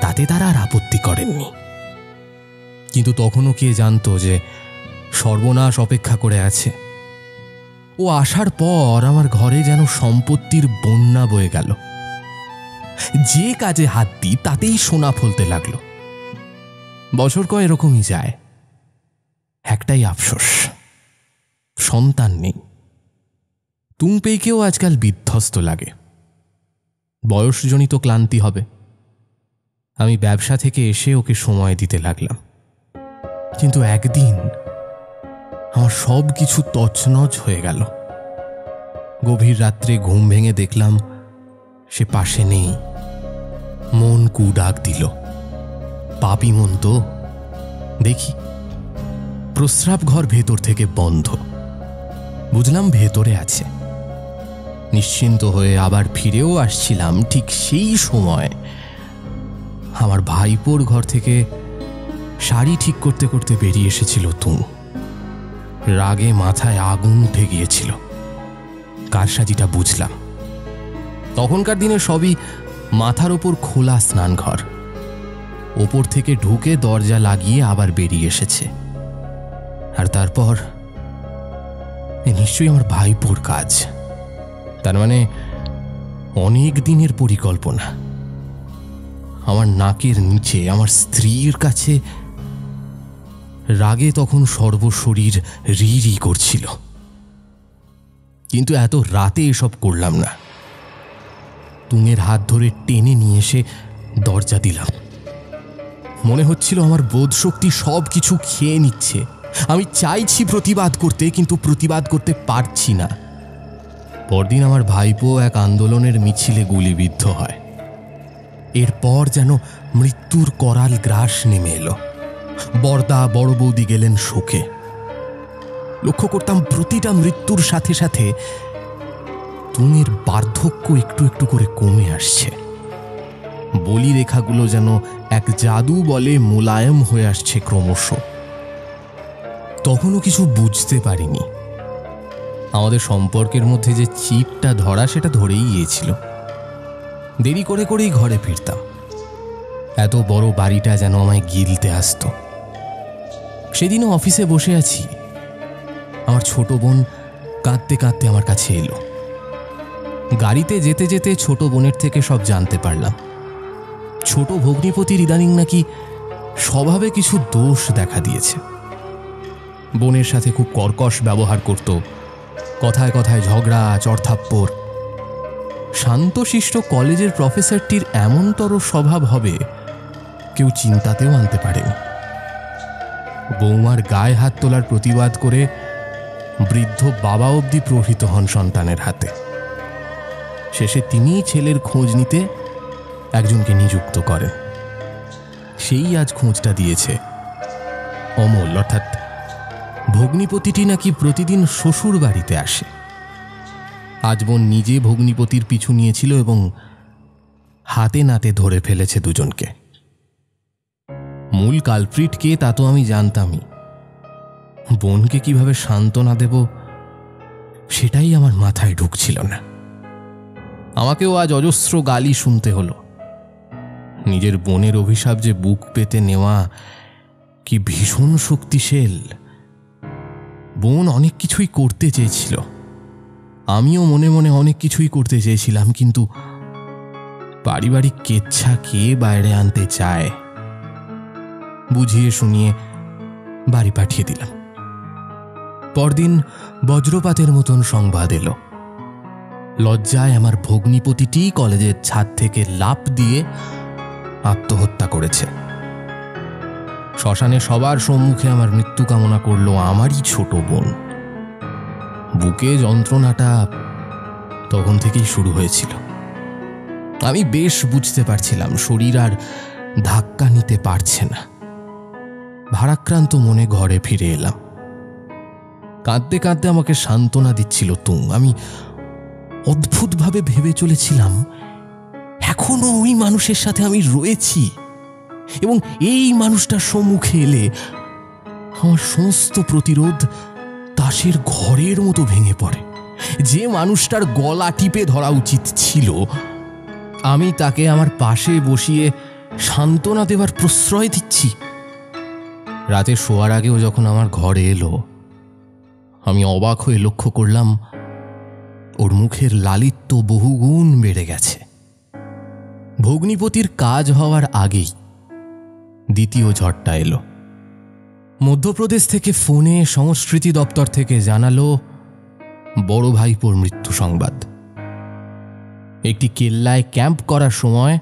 তাতে তারা আর আপত্তি করেননি, কিন্তু তখনও কে জানতো যে সর্বনাশ অপেক্ষা করে আছে। ও আসার পর আমার ঘরে যেন সম্পত্তির বন্যা বয়ে গেল। যে কাজে হাত দিই তাতেই সোনা ফলতে লাগলো। বছর কয় এরকমই যায়। একটাই আফসোস, সন্তান নেই। তুংপেইকেও আজকাল বিধ্বস্ত লাগে। বয়সজনিত ক্লান্তি হবে। আমি ব্যবসা থেকে এসে ওকে সময় দিতে লাগলাম, কিন্তু একদিন আমার সব কিছু তছনছ হয়ে গেল। গভীর রাত্রে ঘুম ভেঙে দেখলাম সে পাশে নেই। মন কু ডাক দিল। পাপী মন তো। দেখি প্রস্রাব ঘর ভেতর থেকে বন্ধ। বুঝলাম ভেতরে আছে। নিশ্চিন্ত হয়ে আবার ফিরেও আসছিলাম, ঠিক সেই সময় আমার ভাইপোর ঘর থেকে শাড়ি ঠিক করতে করতে বেরিয়ে এসেছিল তুং। রাগে মাথায় আগুন উঠে গিয়েছিল। কারসাজিটা বুঝলাম। তখনকার দিনে সবই মাথার ওপর খোলা স্নানঘর। ওপর থেকে ঢুকে দরজা লাগিয়ে আবার বেরিয়ে এসেছে। আর তারপর নিশ্চয়ই আমার ভাইপোর কাজ। তার মানে অনেক দিনের পরিকল্পনা। আমার নাকের নিচে আমার স্ত্রীর কাছে রাগে তখন সর্বশরীর রি রি করছিল। কিন্তু এত রাতে এসব করলাম না। তুঙের হাত ধরে টেনে নিয়ে এসে দরজা দিলাম। মনে হচ্ছিল আমার বোধশক্তি সব কিছু খেয়ে নিচ্ছে। আমি চাইছি প্রতিবাদ করতে, কিন্তু প্রতিবাদ করতে পারছি না। পরদিন আমার ভাইপো এক আন্দোলনের মিছিলে গুলিবিদ্ধ হয়। এরপর যেন মৃত্যুর করাল গ্রাস নেমে এলো। বরদা বড় বৌদি গেলেন শোকে। লক্ষ্য করতাম প্রতিটা মৃত্যুর সাথে সাথে তুঙের বার্ধক্য একটু একটু করে কমে আসছে। বলি রেখাগুলো যেন এক জাদু বলে মোলায়েম হয়ে আসছে ক্রমশ। তখনও কিছু বুঝতে পারিনি। আমাদের সম্পর্কের মধ্যে যে চিপটা ধরা সেটা ধরেই গিয়েছিল। দেরি করে করেই ঘরে ফিরতাম। এত বড় বাড়িটা যেন আমায় গিলতে আসতো। সেদিনও অফিসে বসে আছি, আমার ছোট বোন কাঁদতে কাঁদতে আমার কাছে এলো। গাড়িতে যেতে যেতে ছোট বোনের থেকে সব জানতে পারলাম। ছোট ভগ্নিপতির ইদানিং নাকি স্বভাবে কিছু দোষ দেখা দিয়েছে। বোনের সাথে খুব কর্কশ ব্যবহার করত, কথায় কথায় ঝগড়া, চড়থাপ্পড়। শান্তশিষ্ট কলেজের প্রফেসরটির এমনতর স্বভাব হবে কেউ চিন্তাতেও আনতে পারেনি। বৌমার গায়ে হাত তোলার প্রতিবাদ করে বৃদ্ধ বাবা অবধি প্রহৃত হন সন্তানের হাতে। শেষে তিনিই ছেলের খোঁজ নিতে একজনকে নিযুক্ত করেন। সেই আজ খোঁজটা দিয়েছে। অমল অর্থাৎ ভগ্নিপতিটি নাকি প্রতিদিন শ্বশুর বাড়িতে আসে। আজ বোন নিজে ভগ্নিপতির পিছু নিয়েছিল এবং হাতে নাতে ধরে ফেলেছে দুজনকে। মূল কালপ্রিট কে তা তো আমি জানতামই। বোনকে কিভাবে সান্ত্বনা দেব সেটাই আমার মাথায় ঢুকছিল না। আমাকেও আজ অজস্র গালি শুনতে হলো। নিজের বোনের অভিশাপ যে বুক পেতে নেওয়া কি ভীষণ শক্তিশালী। বোন অনেক কিছুই করতে চেয়েছিল, আমিও মনে মনে অনেক কিছুই করতে চেয়েছিলাম, কিন্তু পারিবারিক কেচ্ছা কে বাইরে আনতে চায়। বুঝিয়ে শুনিয়ে বাড়ি পাঠিয়ে দিলাম। পরদিন বজ্রপাতের মতন সংবাদ এলো, লজ্জায় আমার ভগ্নিপতিটি কলেজের ছাদ থেকে লাফ দিয়ে আত্মহত্যা করেছে। শ্মশানে সবার সম্মুখে আমার মৃত্যু কামনা করলো আমারই ছোট বোন। বুকে যন্ত্রণাটা তখন থেকেই শুরু হয়েছিল। আমি বেশ বুঝতে পারছিলাম শরীর আর ধাক্কা নিতে পারছে না। ভারাক্রান্ত মনে ঘরে ফিরে এলাম। কাঁদতে কাঁদতে আমাকে সান্ত্বনা দিচ্ছিল তুং। আমি অদ্ভুতভাবে ভেবে চলেছিলাম এখনো ওই মানুষের সাথে আমি রয়েছি, এবং এই মানুষটার সম্মুখে এলে আমার সমস্ত প্রতিরোধ তাসের ঘরের মতো ভেঙে পড়ে। যে মানুষটার গলা টিপে ধরা উচিত ছিল, আমি তাকে আমার পাশে বসিয়ে সান্ত্বনা দেবার প্রশ্রয় দিচ্ছি। রাতে শোয়ার আগেও যখন আমার ঘরে এলো, আমি অবাক হয়ে লক্ষ্য করলাম ওর মুখের লালিত্য বহুগুণ বেড়ে গেছে। ভগ্নিপতির কাজ হওয়ার আগেই দ্বিতীয় ঝড়টা এলো। মধ্যপ্রদেশ থেকে ফোনে সংস্কৃতি দপ্তর থেকে জানালো বড় ভাইপোর মৃত্যু সংবাদ। একটি কেল্লায় ক্যাম্প করার সময়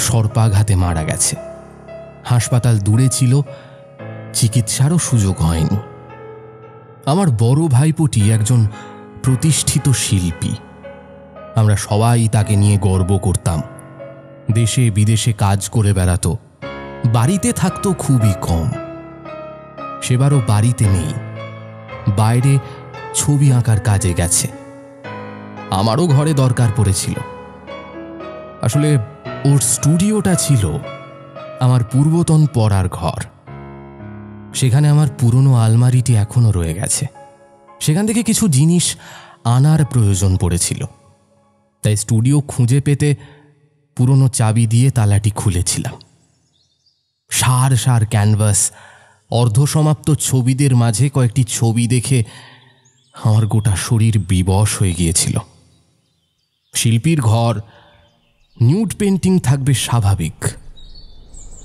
সর্পাঘাতে মারা গেছে। হাসপাতাল দূরে ছিল, চিকিৎসারও সুযোগ হয়নি। আমার বড় ভাইপোটি একজন প্রতিষ্ঠিত শিল্পী। আমরা সবাই তাকে নিয়ে গর্ব করতাম। দেশে বিদেশে কাজ করে বেড়াতো, বাড়িতে থাকতো খুবই কম। সেবারও বাড়িতে নেই, বাইরে ছবি আঁকার কাজে গেছে। আমারও ঘরে দরকার পড়েছিল। আসলে ওর স্টুডিওটা ছিল আমার পূর্বতন পড়ার ঘর। সেখানে আমার পুরনো আলমারিটি এখনো রয়ে গেছে। সেখান থেকে কিছু জিনিস আনার প্রয়োজন পড়েছিল, তাই স্টুডিও খুঁজে পেতে পুরনো চাবি দিয়ে তালাটি খুলেছিলাম। সার সার ক্যানভাস, অর্ধসমাপ্ত ছবিদের মাঝে কয়েকটি ছবি দেখে আমার গোটা শরীর বিবশ হয়ে গিয়েছিল। শিল্পীর ঘর, নিউড পেন্টিং থাকবে স্বাভাবিক,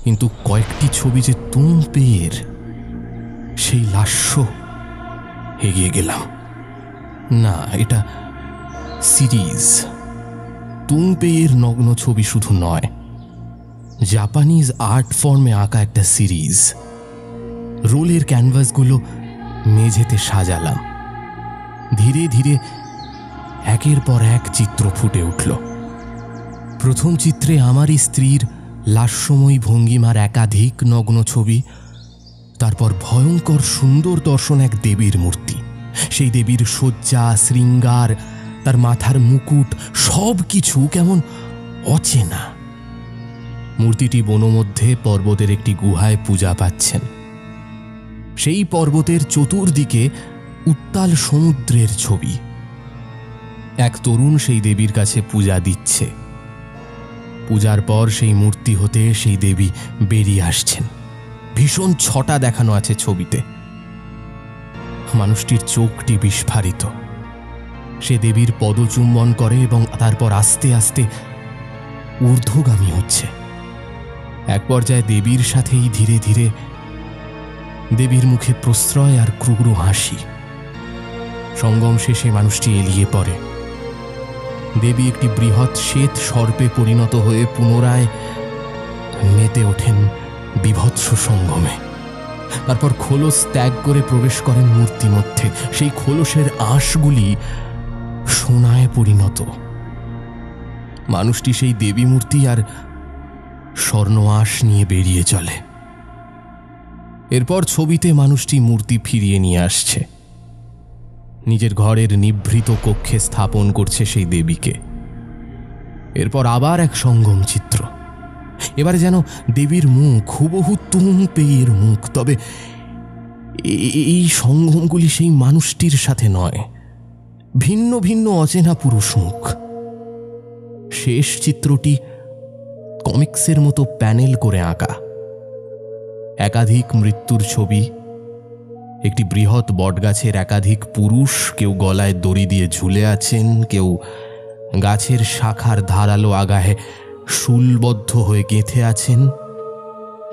কিন্তু কয়েকটি ছবি যে তুম পেয়ের, সেই লাস্য এগিয়ে গেলাম। না, এটা সিরিজ। তুম পেয়ের নগ্ন ছবি শুধু নয়, জাপানিজ আর্ট ফর্মে আঁকা একটা সিরিজ। রোলের ক্যানভাসগুলো মেঝেতে সাজালাম। ধীরে ধীরে একের পর এক চিত্র ফুটে উঠল। প্রথম চিত্রে আমারই স্ত্রীর লাস্যময়ী ভঙ্গিমার একাধিক নগ্ন ছবি, তারপর ভয়ঙ্কর সুন্দর দর্শন এক দেবীর মূর্তি। সেই দেবীর সজ্জা, শৃঙ্গার, তার মাথার মুকুট, সব কিছু কেমন অচেনা। মূর্তিটি বনমধ্যে পর্বতের একটি গুহায় পূজা পাচ্ছেন। সেই পর্বতের চতুর্দিকে উত্তাল সমুদ্রের ছবি। এক তরুণ সেই দেবীর কাছে পূজা দিচ্ছে। পূজার পর সেই মূর্তি হতে সেই দেবী বেরিয়ে আসছেন। ভীষণ ছটা দেখানো আছে ছবিতে। মানুষটির চোখটি বিস্ফারিত। সে দেবীর পদচুম্বন করে এবং তারপর আস্তে আস্তে ঊর্ধ্বগামী হচ্ছে। এক পর্যায়ে দেবীর সাথেই ধীরে ধীরে দেবীর মুখে প্রশ্রয় আর ক্রুর হাসি। সঙ্গম শেষে মানুষটি এলিয়ে পড়ে। দেবী একটি বৃহৎ শ্বেত সর্পে পরিণত হয়ে পুনরায় মেতে ওঠেন বিভৎস সঙ্গমে। তারপর খোলস ত্যাগ করে প্রবেশ করেন মূর্তি মধ্যে। সেই খোলসের আঁশগুলি সোনায় পরিণত। মানুষটি সেই দেবী মূর্তি আর স্বর্ণ আঁশ নিয়ে বেরিয়ে চলে। এরপর ছবিতে মানুষটি মূর্তি ফিরিয়ে নিয়ে আসছে। নিজের ঘরের নিভৃত কক্ষে স্থাপন করছে সেই দেবীকে। এরপর আবার এক সঙ্গম চিত্র। এবারে যেন দেবীর মুখ হুবহু তুম পেয়ের মুখ, তবে এই সঙ্গমগুলি সেই মানুষটির সাথে নয়, ভিন্ন ভিন্ন অচেনা পুরুষ মুখ। শেষ চিত্রটি কমিক্সের মতো প্যানেল করে আঁকা। একাধিক মৃত্যুর ছবি, একটি বৃহৎ বটগাছের একাধিক পুরুষ, কেউ গলায় দড়ি দিয়ে ঝুলে আছেন, কেউ গাছের শাখার ধারালো আগায় শুলবদ্ধ হয়ে গেঁথে আছেন,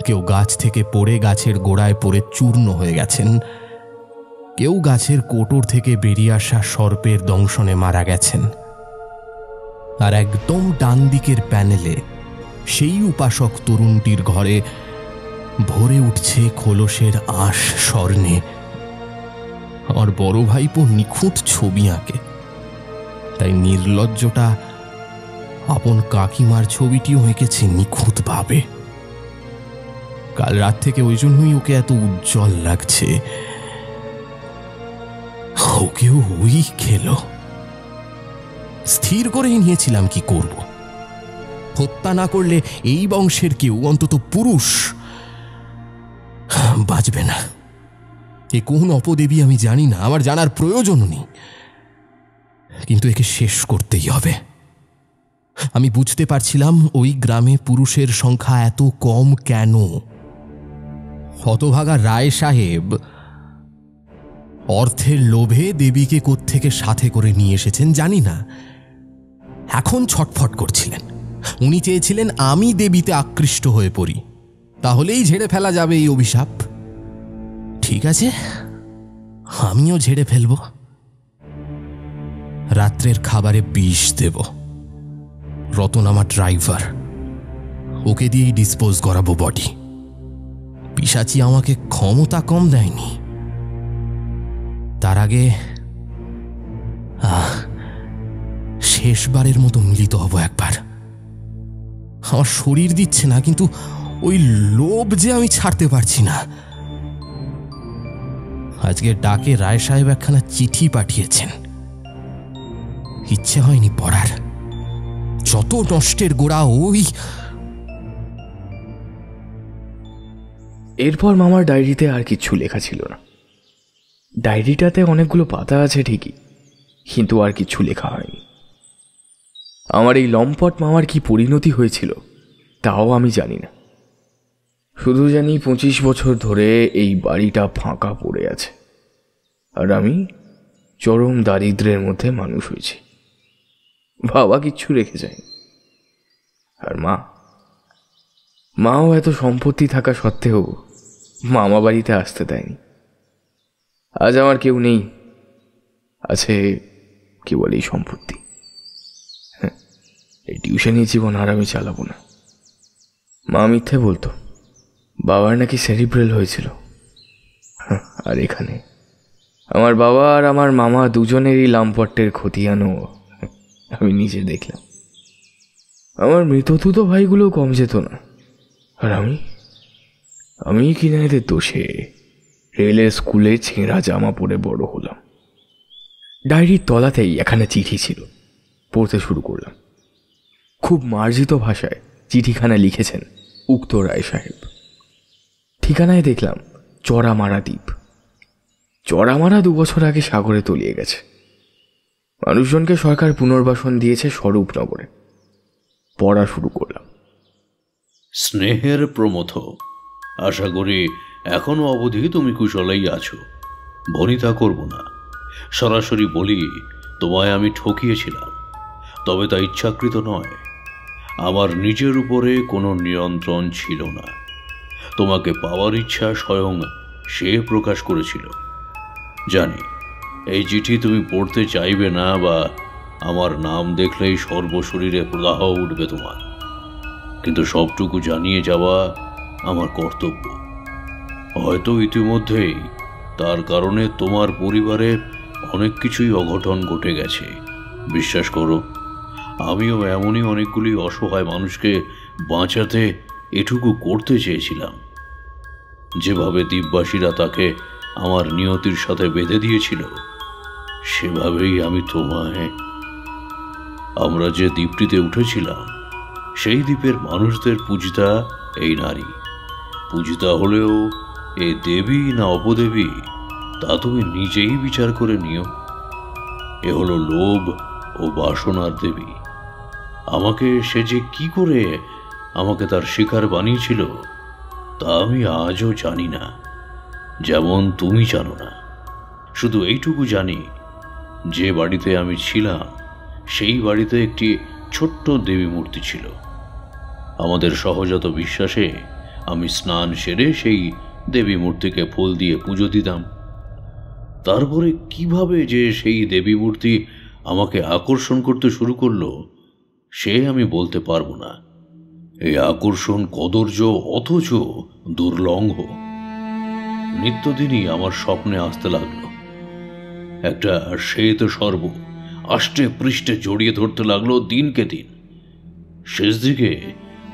কেউ গাছ থেকে পড়ে গাছের গোড়ায় পড়ে চূর্ণ হয়ে গেছেন, কেউ গাছের কোটর থেকে বেরিয়ে আসা সর্পের দংশনে মারা গেছেন। আর একদম ডান দিকের প্যানেলে সেই উপাসক তরুণটির ঘরে ভরে উঠছে খোলসের আঁশ স্বর্ণে। আমার বড় ভাইপো নিখুঁত ছবি আঁকে, তাই নির্লজ্জটা আপন কাকিমার ছবিটিও এঁকেছে নিখুঁত ভাবে। কাল রাত থেকে ওই জন্যই ওকে এত উজ্জ্বল লাগছে। ওকেও ওই খেলো। স্থির করেই নিয়েছিলাম কি করব। হত্যা না করলে এই বংশের কেউ, অন্তত পুরুষ, বাঁচবে না। এ কোন অপদেবী আমি জানি না, আমার জানার প্রয়োজনও নেই, কিন্তু একে শেষ করতেই হবে। আমি বুঝতে পারছিলাম ওই গ্রামে পুরুষের সংখ্যা এত কম কেন। হতভাগা রায় সাহেব অর্থের লোভে দেবীকে কোত্থেকে সাথে করে নিয়ে এসেছেন জানি না, এখন ছটফট করছিলেন। উনি চেয়েছিলেন আমি দেবীতে আকৃষ্ট হয়ে পড়ি, তাহলেই ঝেড়ে ফেলা যাবে এই অভিশাপ। ঠিক আছে, আমিও ঝেড়ে ফেলব। রাত্রের খাবারে বিষ দেব। রতন আমার ড্রাইভার, ওকে দিয়েই ডিসপোজ করাবো বডি। পিশাচি আমাকে ক্ষমতা কম দেয়নি। তার আগে শেষবারের মতো মিলিত হব একবার। আমার শরীর দিচ্ছে না, কিন্তু ওই লোভ যে আমি ছাড়তে পারছি না। আজকে ডাকে রায় সাহেব একখানা চিঠি পাঠিয়েছেন, ইচ্ছে হয়নি পড়ার। যত নষ্টের গোড়া ওই। এরপর মামার ডায়েরিতে আর কিচ্ছু লেখা ছিল না। ডায়েরিটাতে অনেকগুলো পাতা আছে ঠিকই, কিন্তু আর কিছু লেখা হয়নি। আমার এই লম্পট মামার কি পরিণতি হয়েছিল তাও আমি জানি না। শুধু জানি 25 বছর ধরে এই বাড়িটা ফাঁকা পড়ে আছে, আর আমি চরম দারিদ্র্যের মধ্যে মানুষ হয়েছি। বাবা কিচ্ছু রেখে যায়নি, আর মাও এত সম্পত্তি থাকা সত্ত্বেও মামা বাড়িতে আসতে দেয়নি। আজ আমার কেউ নেই, আছে কেবল এই সম্পত্তি। এই টিউশনি জীবন আর আমি চালাবো না। মা মিথ্যে বলতো, বাবার নাকি সেরিব্রেল হয়েছিল। আর এখানে আমার বাবা আর আমার মামা দুজনেরই লাম্পটের খতিয়ানও আমি নিজে দেখলাম। আমার মৃততুতো ভাইগুলো কম যেত না, আর আমি কিনা এদের দোষে রেলের স্কুলে ছেঁড়া জামা পরে বড় হলাম। ডায়েরির তলাতেই এখানে চিঠি ছিল, পড়তে শুরু করলাম। খুব মার্জিত ভাষায় চিঠিখানা লিখেছেন উক্ত রায় সাহেব। ঠিকানায় দেখলাম চড়ামারা দ্বীপ। চড়ামারা 2 বছর আগে সাগরে তলিয়ে গেছে। মানুষজনকে সরকার পুনর্বাসন দিয়েছে স্বরূপনগরে। পড়া শুরু করলাম। স্নেহের প্রমথ, আশা করি এখনো অবধি তুমি কুশলেই আছো। ভনিতা করব না, সরাসরি বলি তোমায় আমি ঠকিয়েছিলাম, তবে তা ইচ্ছাকৃত নয়। আমার নিজের উপরে কোনো নিয়ন্ত্রণ ছিল না। তোমাকে পাওয়ার ইচ্ছা স্বয়ং সে প্রকাশ করেছিল। জানি এই চিঠি তুমি পড়তে চাইবে না, বা আমার নাম দেখলেই সর্বশরীরে প্রদাহ উঠবে তোমার, কিন্তু সবটুকু জানিয়ে যাওয়া আমার কর্তব্য। হয়তো ইতিমধ্যেই তার কারণে তোমার পরিবারে অনেক কিছুই অঘটন ঘটে গেছে। বিশ্বাস করো, আমিও এমনই অনেকগুলি অসহায় মানুষকে বাঁচাতে এটুকু করতে চেয়েছিলাম। যেভাবে দ্বীপবাসীরা তাকে আমার নিয়তির সাথে বেঁধে দিয়েছিল, সেভাবেই আমি তোমায়। আমরা যে দ্বীপটিতে উঠেছিলাম, সেই দ্বীপের মানুষদের পূজিতা এই নারী। পূজিতা হলেও এ দেবী না অপদেবী তা তুমি নিজেই বিচার করে নিও। এ হলো লোভ ও বাসনার দেবী। আমাকে সে যে কি করে আমাকে তার শিকার বানিয়েছিল তা আমি আজও জানি না, যেমন তুমি জানো না। শুধু এইটুকু জানি, যে বাড়িতে আমি ছিলাম সেই বাড়িতে একটি ছোট্ট দেবী মূর্তি ছিল। আমাদের সহজাত বিশ্বাসে আমি স্নান সেরে সেই দেবী মূর্তিকে ফুল দিয়ে পুজো দিতাম। তারপরে কিভাবে যে সেই দেবী মূর্তি আমাকে আকর্ষণ করতে শুরু করলো সে আমি বলতে পারবো না। এই আকর্ষণ কদর্য অথচ দুর্লঙ্ঘ। নিত্যদিনই আমার স্বপ্নে আসতে লাগলো। একটা শ্বেত সর্ব আষ্টে পৃষ্ঠে জড়িয়ে ধরতে লাগলো দিনকে দিন। শেষ দিকে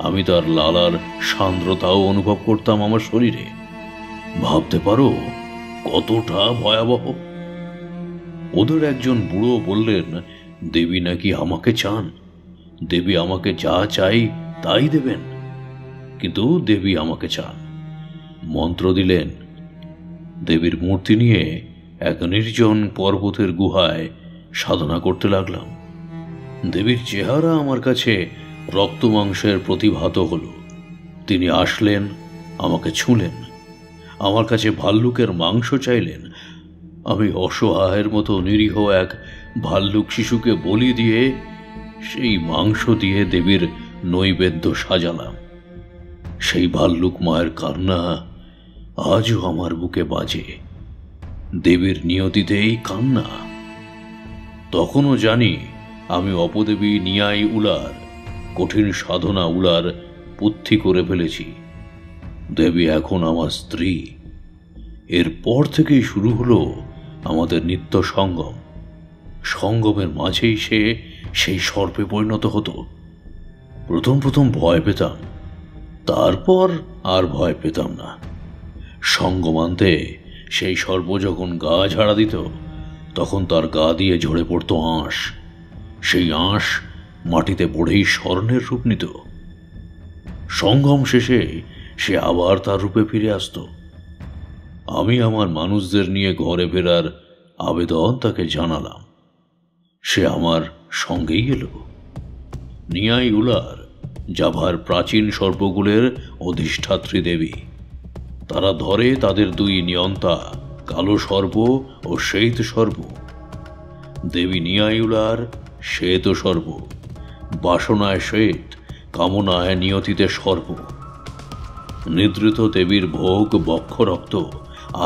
আমি তার লালার সান্দ্রতাও অনুভব করতাম আমার শরীরে। ভাবতে পারো কতটা ভয়াবহ। ওদের একজন বুড়ো বললেন, দেবী নাকি আমাকে চান, দেবী আমাকে যা চাই তাই দেবেন, কিন্তু দেবী আমাকে চান। মন্ত্র দিলেন। দেবীর মূর্তি নিয়ে এক নির্জন পর্বতের গুহায় সাধনা করতে লাগলাম। দেবীর চেহারা আমার কাছে রক্ত মাংসের প্রতিভাত হলো। তিনি আসলেন, আমাকে ছুঁলেন, আমার কাছে ভাল্লুকের মাংস চাইলেন। আমি অসহায়ের মতো নিরীহ এক ভাল্লুক শিশুকে বলি দিয়ে সেই মাংস দিয়ে দেবীর নৈবেদ্য সাজালাম। সেই ভাল্লুক মায়ের কান্না আজও আমার বুকে বাজে। দেবীর নিয়তিতেই কান্না। তখনও জানি আমি অপদেবী নিয়াই উলার, কঠিন সাধনা উলার পুথি করে ফেলেছি। দেবী এখন আমার স্ত্রী। এরপর থেকেই শুরু হলো আমাদের নিত্য সঙ্গম। সঙ্গমের মাঝেই সে সেই সর্পে পরিণত হতো। প্রথম প্রথম ভয় পেতাম, তারপর আর ভয় পেতাম না। সঙ্গমান্তে সেই সর্প যখন গা ঝাড়া দিত তখন তার গা দিয়ে ঝরে পড়ত আঁশ। সেই আঁশ মাটিতে পড়েই স্বর্ণের রূপ নিত। সঙ্গম শেষে সে আবার তার রূপে ফিরে আসত। আমি আমার মানুষদের নিয়ে ঘরে ফেরার আবেদন তাকে জানালাম। সে আমার সঙ্গেই এলো। নিয়াই উলার জাভার প্রাচীন সর্পগুলোর অধিষ্ঠাত্রী দেবী। তারা ধরে তাদের দুই নিয়ন্তা, কালো সর্প ও শ্বেত সর্প। দেবী নিয়াই উলার শ্বেত সর্প, বাসনায় শ্বেত, কামনায় নিয়তিতে সর্প। নিদ্রিত দেবীর ভোগ বক্ষরক্ত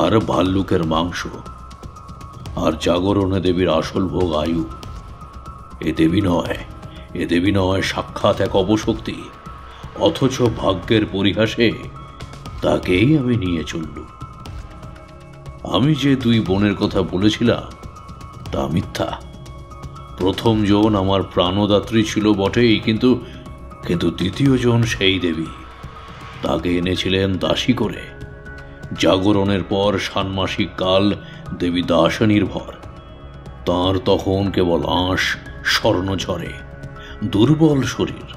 আর ভাল্লুকের মাংস, আর জাগরণে দেবীর আসল ভোগ আয়ু। এ দেবী নয়, সাক্ষাৎ এক অবশক্তি। অথচ ভাগ্যের পরিহাসে তাকেই আমি নিয়ে চললুম। আমি যে দুই বোনের কথা বলেছিলাম তা মিথ্যা। প্রথম জন আমার প্রাণদাত্রী ছিল বটেই, কিন্তু দ্বিতীয় জন সেই দেবী। তাকে এনেছিলেন দাসী করে। জাগরণের পর ষান্মাসিক কাল দেবী দাস নির্ভর। তাঁর তখন কেবল আঁশ স্বর্ণ ঝরে, দুর্বল শরীর।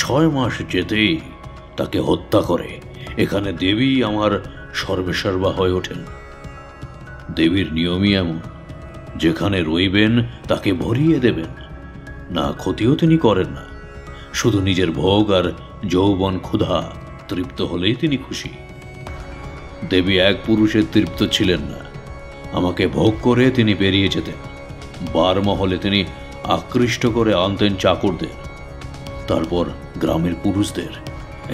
6 মাস যেতেই তাকে হত্যা করে এখানে দেবী আমার সর্বেসর্বা হয়ে ওঠেন। দেবীর নিয়মই এমন, যেখানে রইবেন তাকে ভরিয়ে দেবেন। না ক্ষতিও তিনি করেন না, শুধু নিজের ভোগ আর যৌবন ক্ষুধা তৃপ্ত হলেই তিনি খুশি। দেবী এক পুরুষের তৃপ্ত ছিলেন না। আমাকে ভোগ করে তিনি বেরিয়ে যেতেন। বারমহলে তিনি আকৃষ্ট করে আনতেন চাকরদের, তারপর গ্রামের পুরুষদের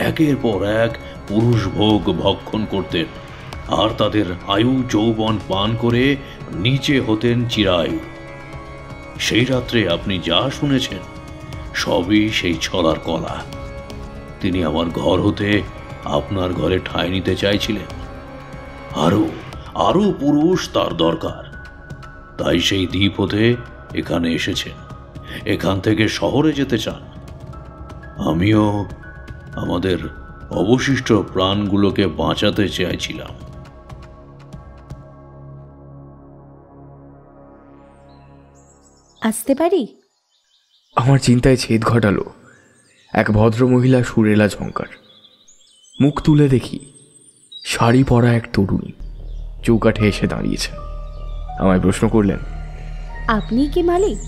একের পর এক পুরুষ ভোগ ভক্ষণ করতেন, আর তাদের আয়ু যৌবন পান করে নিচে হতেন চিরায়ু। সেই রাত্রে আপনি যা শুনেছেন সবই সেই ছলার কলা। তিনি আমার ঘর হতে আপনার ঘরে ঠাঁই নিতে চাইছিলেন। আরো পুরুষ তার দরকার, তাই সেই দ্বীপ হতে এখানে এসেছেন। এখান থেকে শহরে যেতে চান। আমিও আমাদের অবশিষ্ট প্রাণগুলোকে বাঁচাতে চাইছিলাম। আসতে পারি? আমার চিন্তায় ছেদ ঘটালো এক ভদ্রমহিলা সুরেলা ঝঙ্কার। মুখ তুলে দেখি শাড়ি পরা এক তরুণী চৌকাঠে এসে দাঁড়িয়েছেন। আমায় প্রশ্ন করলেন, আপনি কি মালিক?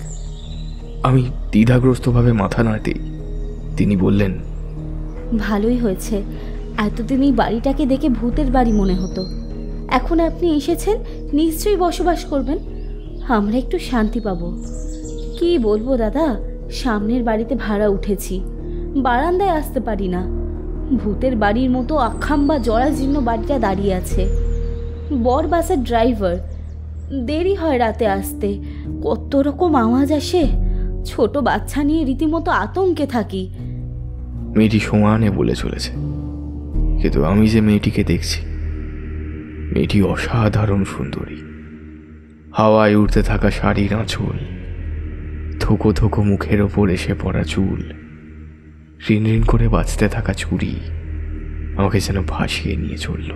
আমি দ্বিধাগ্রস্তভাবে মাথা নাড়তেই তিনি বললেন, ভালোই হয়েছে। এতদিন এই বাড়িটাকে দেখে ভূতের বাড়ি মনে হতো। এখন আপনি এসেছেন, নিশ্চয়ই বসবাস করবেন। আমরা একটু শান্তি পাবো। কি বলবো দাদা, সামনের বাড়িতে ভাড়া উঠেছি, বারান্দায় আসতে পারি না। ভূতের বাড়ির মতো আখাম্বা জরাজীর্ণ বাড়িটা দাঁড়িয়ে আছে। বর বাসের ড্রাইভার, দেরি হয় রাতে আসতে, কত রকম আওয়াজ আসে, ছোট বাচ্চা নিয়ে রীতিমতো আতঙ্কে থাকি। মেয়েটি সমানে বলে চলেছে, কিন্তু আমি যে মেয়েটিকে দেখছি, মেয়েটি অসাধারণ সুন্দরী। হাওয়ায় উড়তে থাকা শাড়ির আঁচল, থোকো থোকো মুখের ওপর এসে পড়া চুল, রিন রিন করে বাজতে থাকা চুড়ি আমাকে যেন ভাসিয়ে নিয়ে চলল।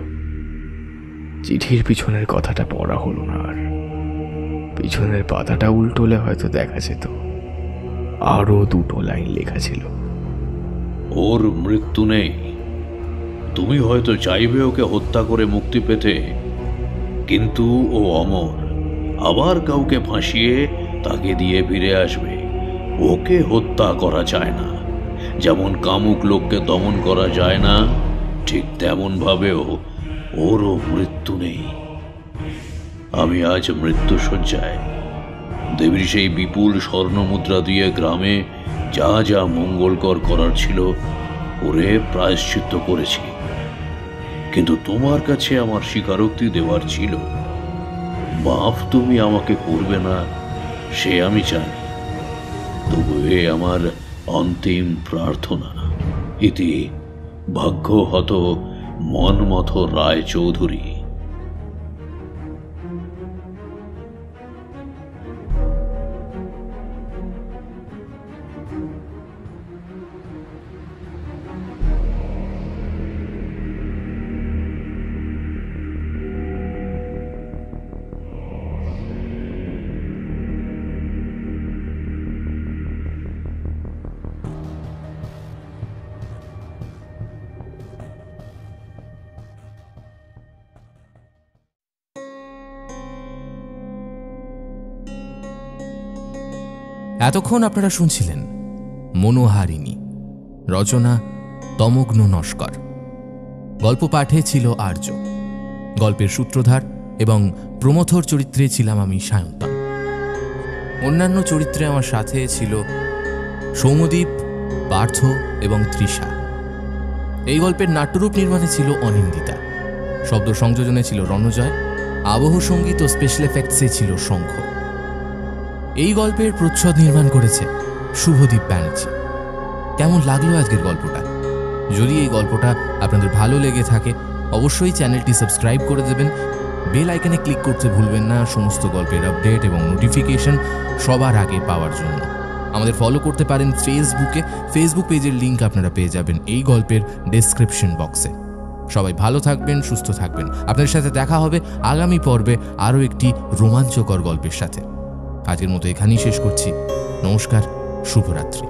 চিঠির পিছনের কথাটা পড়া হলো না আর। পিছনের পাতাটা উল্টোলে হয়তো দেখা যেত আরো 2টো লাইন লেখা ছিল। ওর মৃত্যু নেই, তুমি হয়তো চাইবে ওকে হত্যা করে মুক্তি পেতে, কিন্তু ও অমর। আবার কাউকে ফাঁসিয়ে তাকে দিয়ে ফিরে আসবে। ওকে হত্যা করা যায় না। যেমন কামুক লোককে দমন করা যায় না, ঠিক তেমন ভাবেও ওরও মৃত্যু নেই। আমি আজ মৃত্যু শয্যায় দেবীর সেই বিপুল স্বর্ণমুদ্রা দিয়ে গ্রামে যা যা মঙ্গলকর করার ছিল ওরে প্রায়শ্চিত্ত করেছি। কিন্তু তোমার কাছে আমার স্বীকারোক্তি দেওয়ার ছিল। মাফ তুমি আমাকে করবে না সে আমি জানি, তবু এ আমার অন্তিম প্রার্থনা। ইতি ভাগ্যহত মনমথ রায় চৌধুরী। এতক্ষণ আপনারা শুনছিলেন মনোহারিণী, রচনা তমগ্ন নস্কর। গল্প পাঠে ছিল আর্য, গল্পের সূত্রধার এবং প্রমথর চরিত্রে ছিলাম আমি সায়ন্তন। অন্যান্য চরিত্রে আমার সাথে ছিল সৌম্যদীপ, পার্থ এবং তৃষা। এই গল্পের নাট্যরূপ নির্মাণে ছিল অনিন্দিতা, শব্দ সংযোজনে ছিল রণজয়, আবহ সঙ্গীত ও স্পেশাল এফেক্টসে ছিল শঙ্খ। এই গল্পের প্রচ্ছদ নির্মাণ করেছে শুভদীপ ব্যানার্জি। কেমন লাগলো আজকের গল্পটা? যদি এই গল্পটা আপনাদের ভালো লেগে থাকে অবশ্যই চ্যানেলটি সাবস্ক্রাইব করে দেবেন, বেল আইকনে ক্লিক করতে ভুলবেন না সমস্ত গল্পের আপডেট এবং নোটিফিকেশন সবার আগে পাওয়ার জন্য। আমাদের ফলো করতে পারেন ফেসবুক পেজের লিঙ্ক আপনারা পেয়ে যাবেন এই গল্পের ডেসক্রিপশন বক্সে। সবাই ভালো থাকবেন, সুস্থ থাকবেন। আপনাদের সাথে দেখা হবে আগামী পর্বে আরও একটি রোমাঞ্চকর গল্পের সাথে। আজকের মতো এখানেই শেষ করছি। নমস্কার, শুভরাত্রি।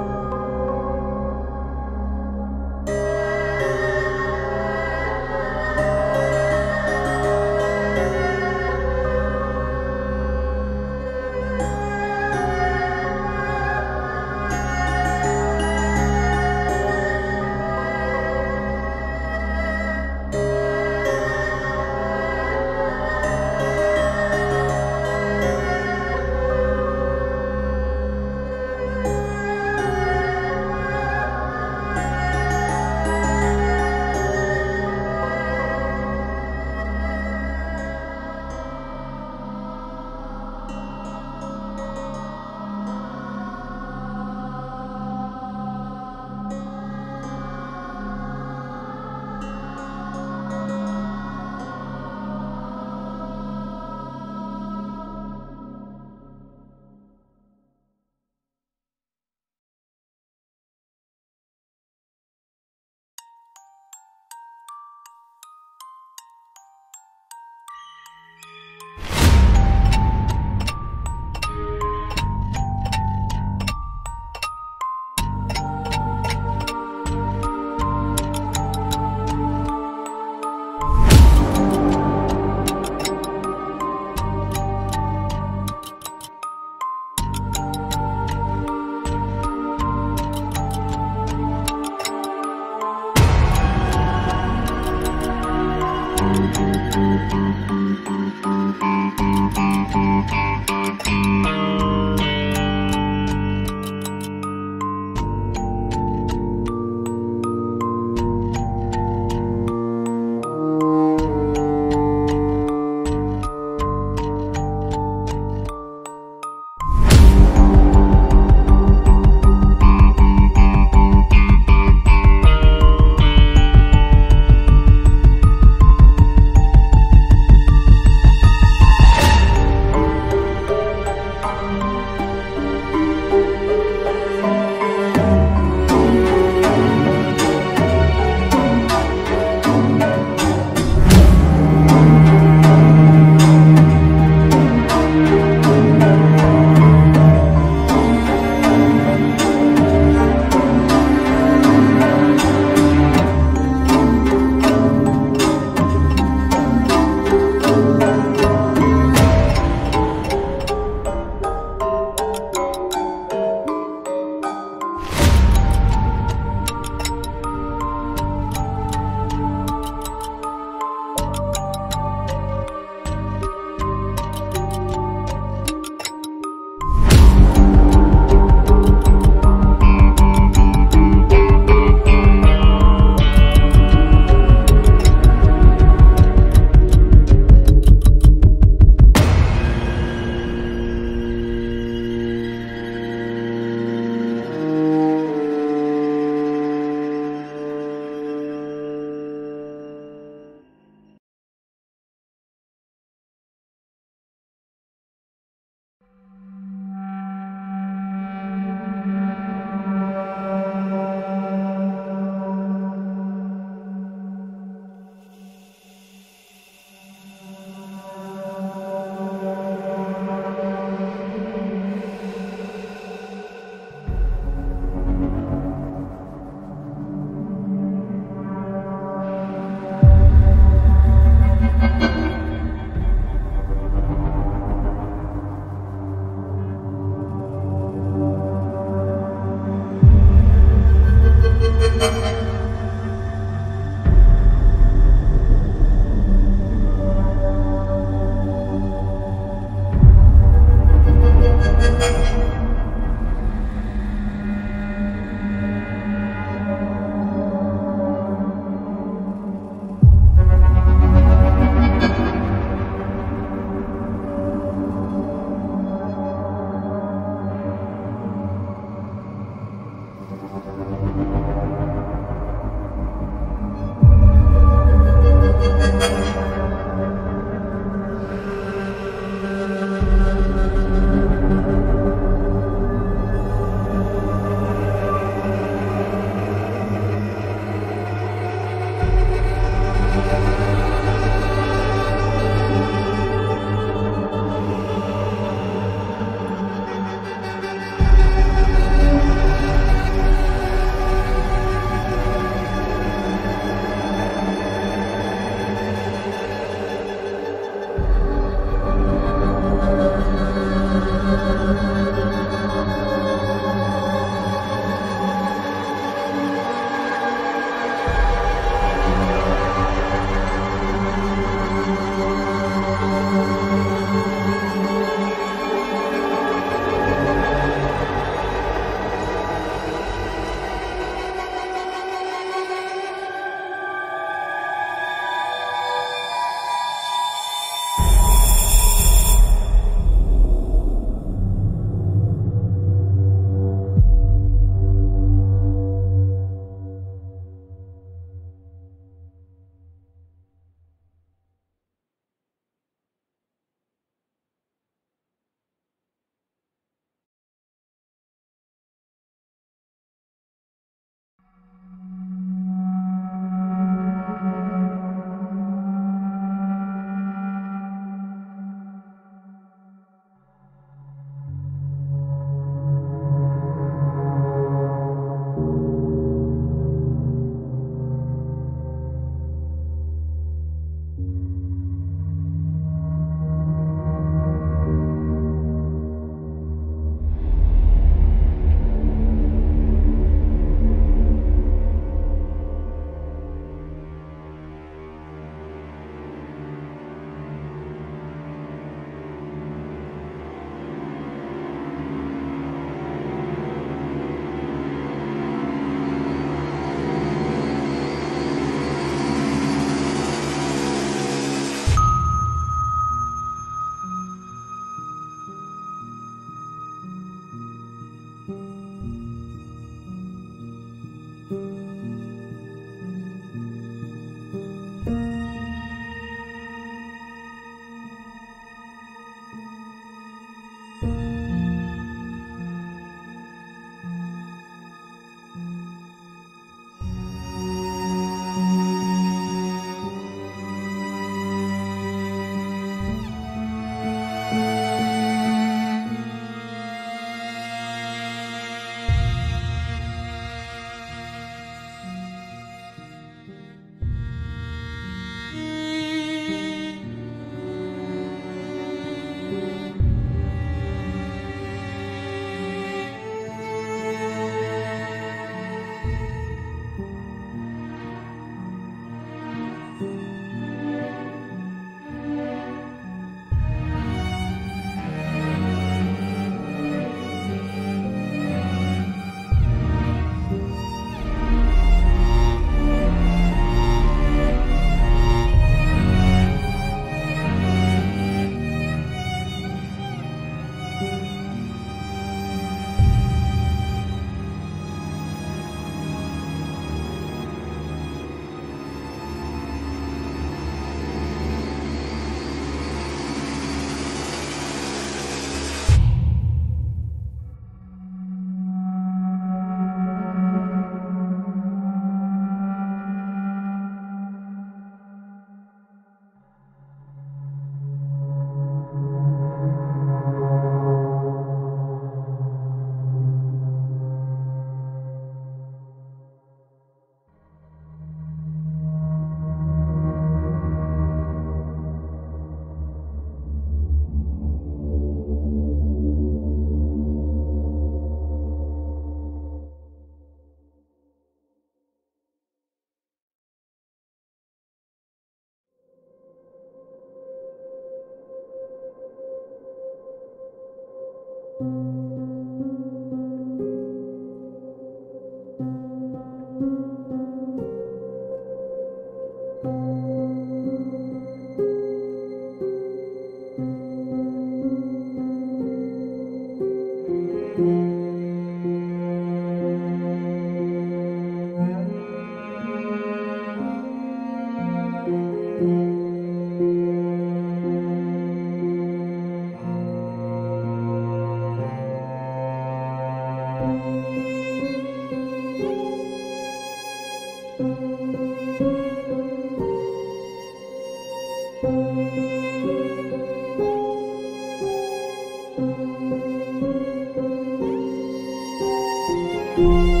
না।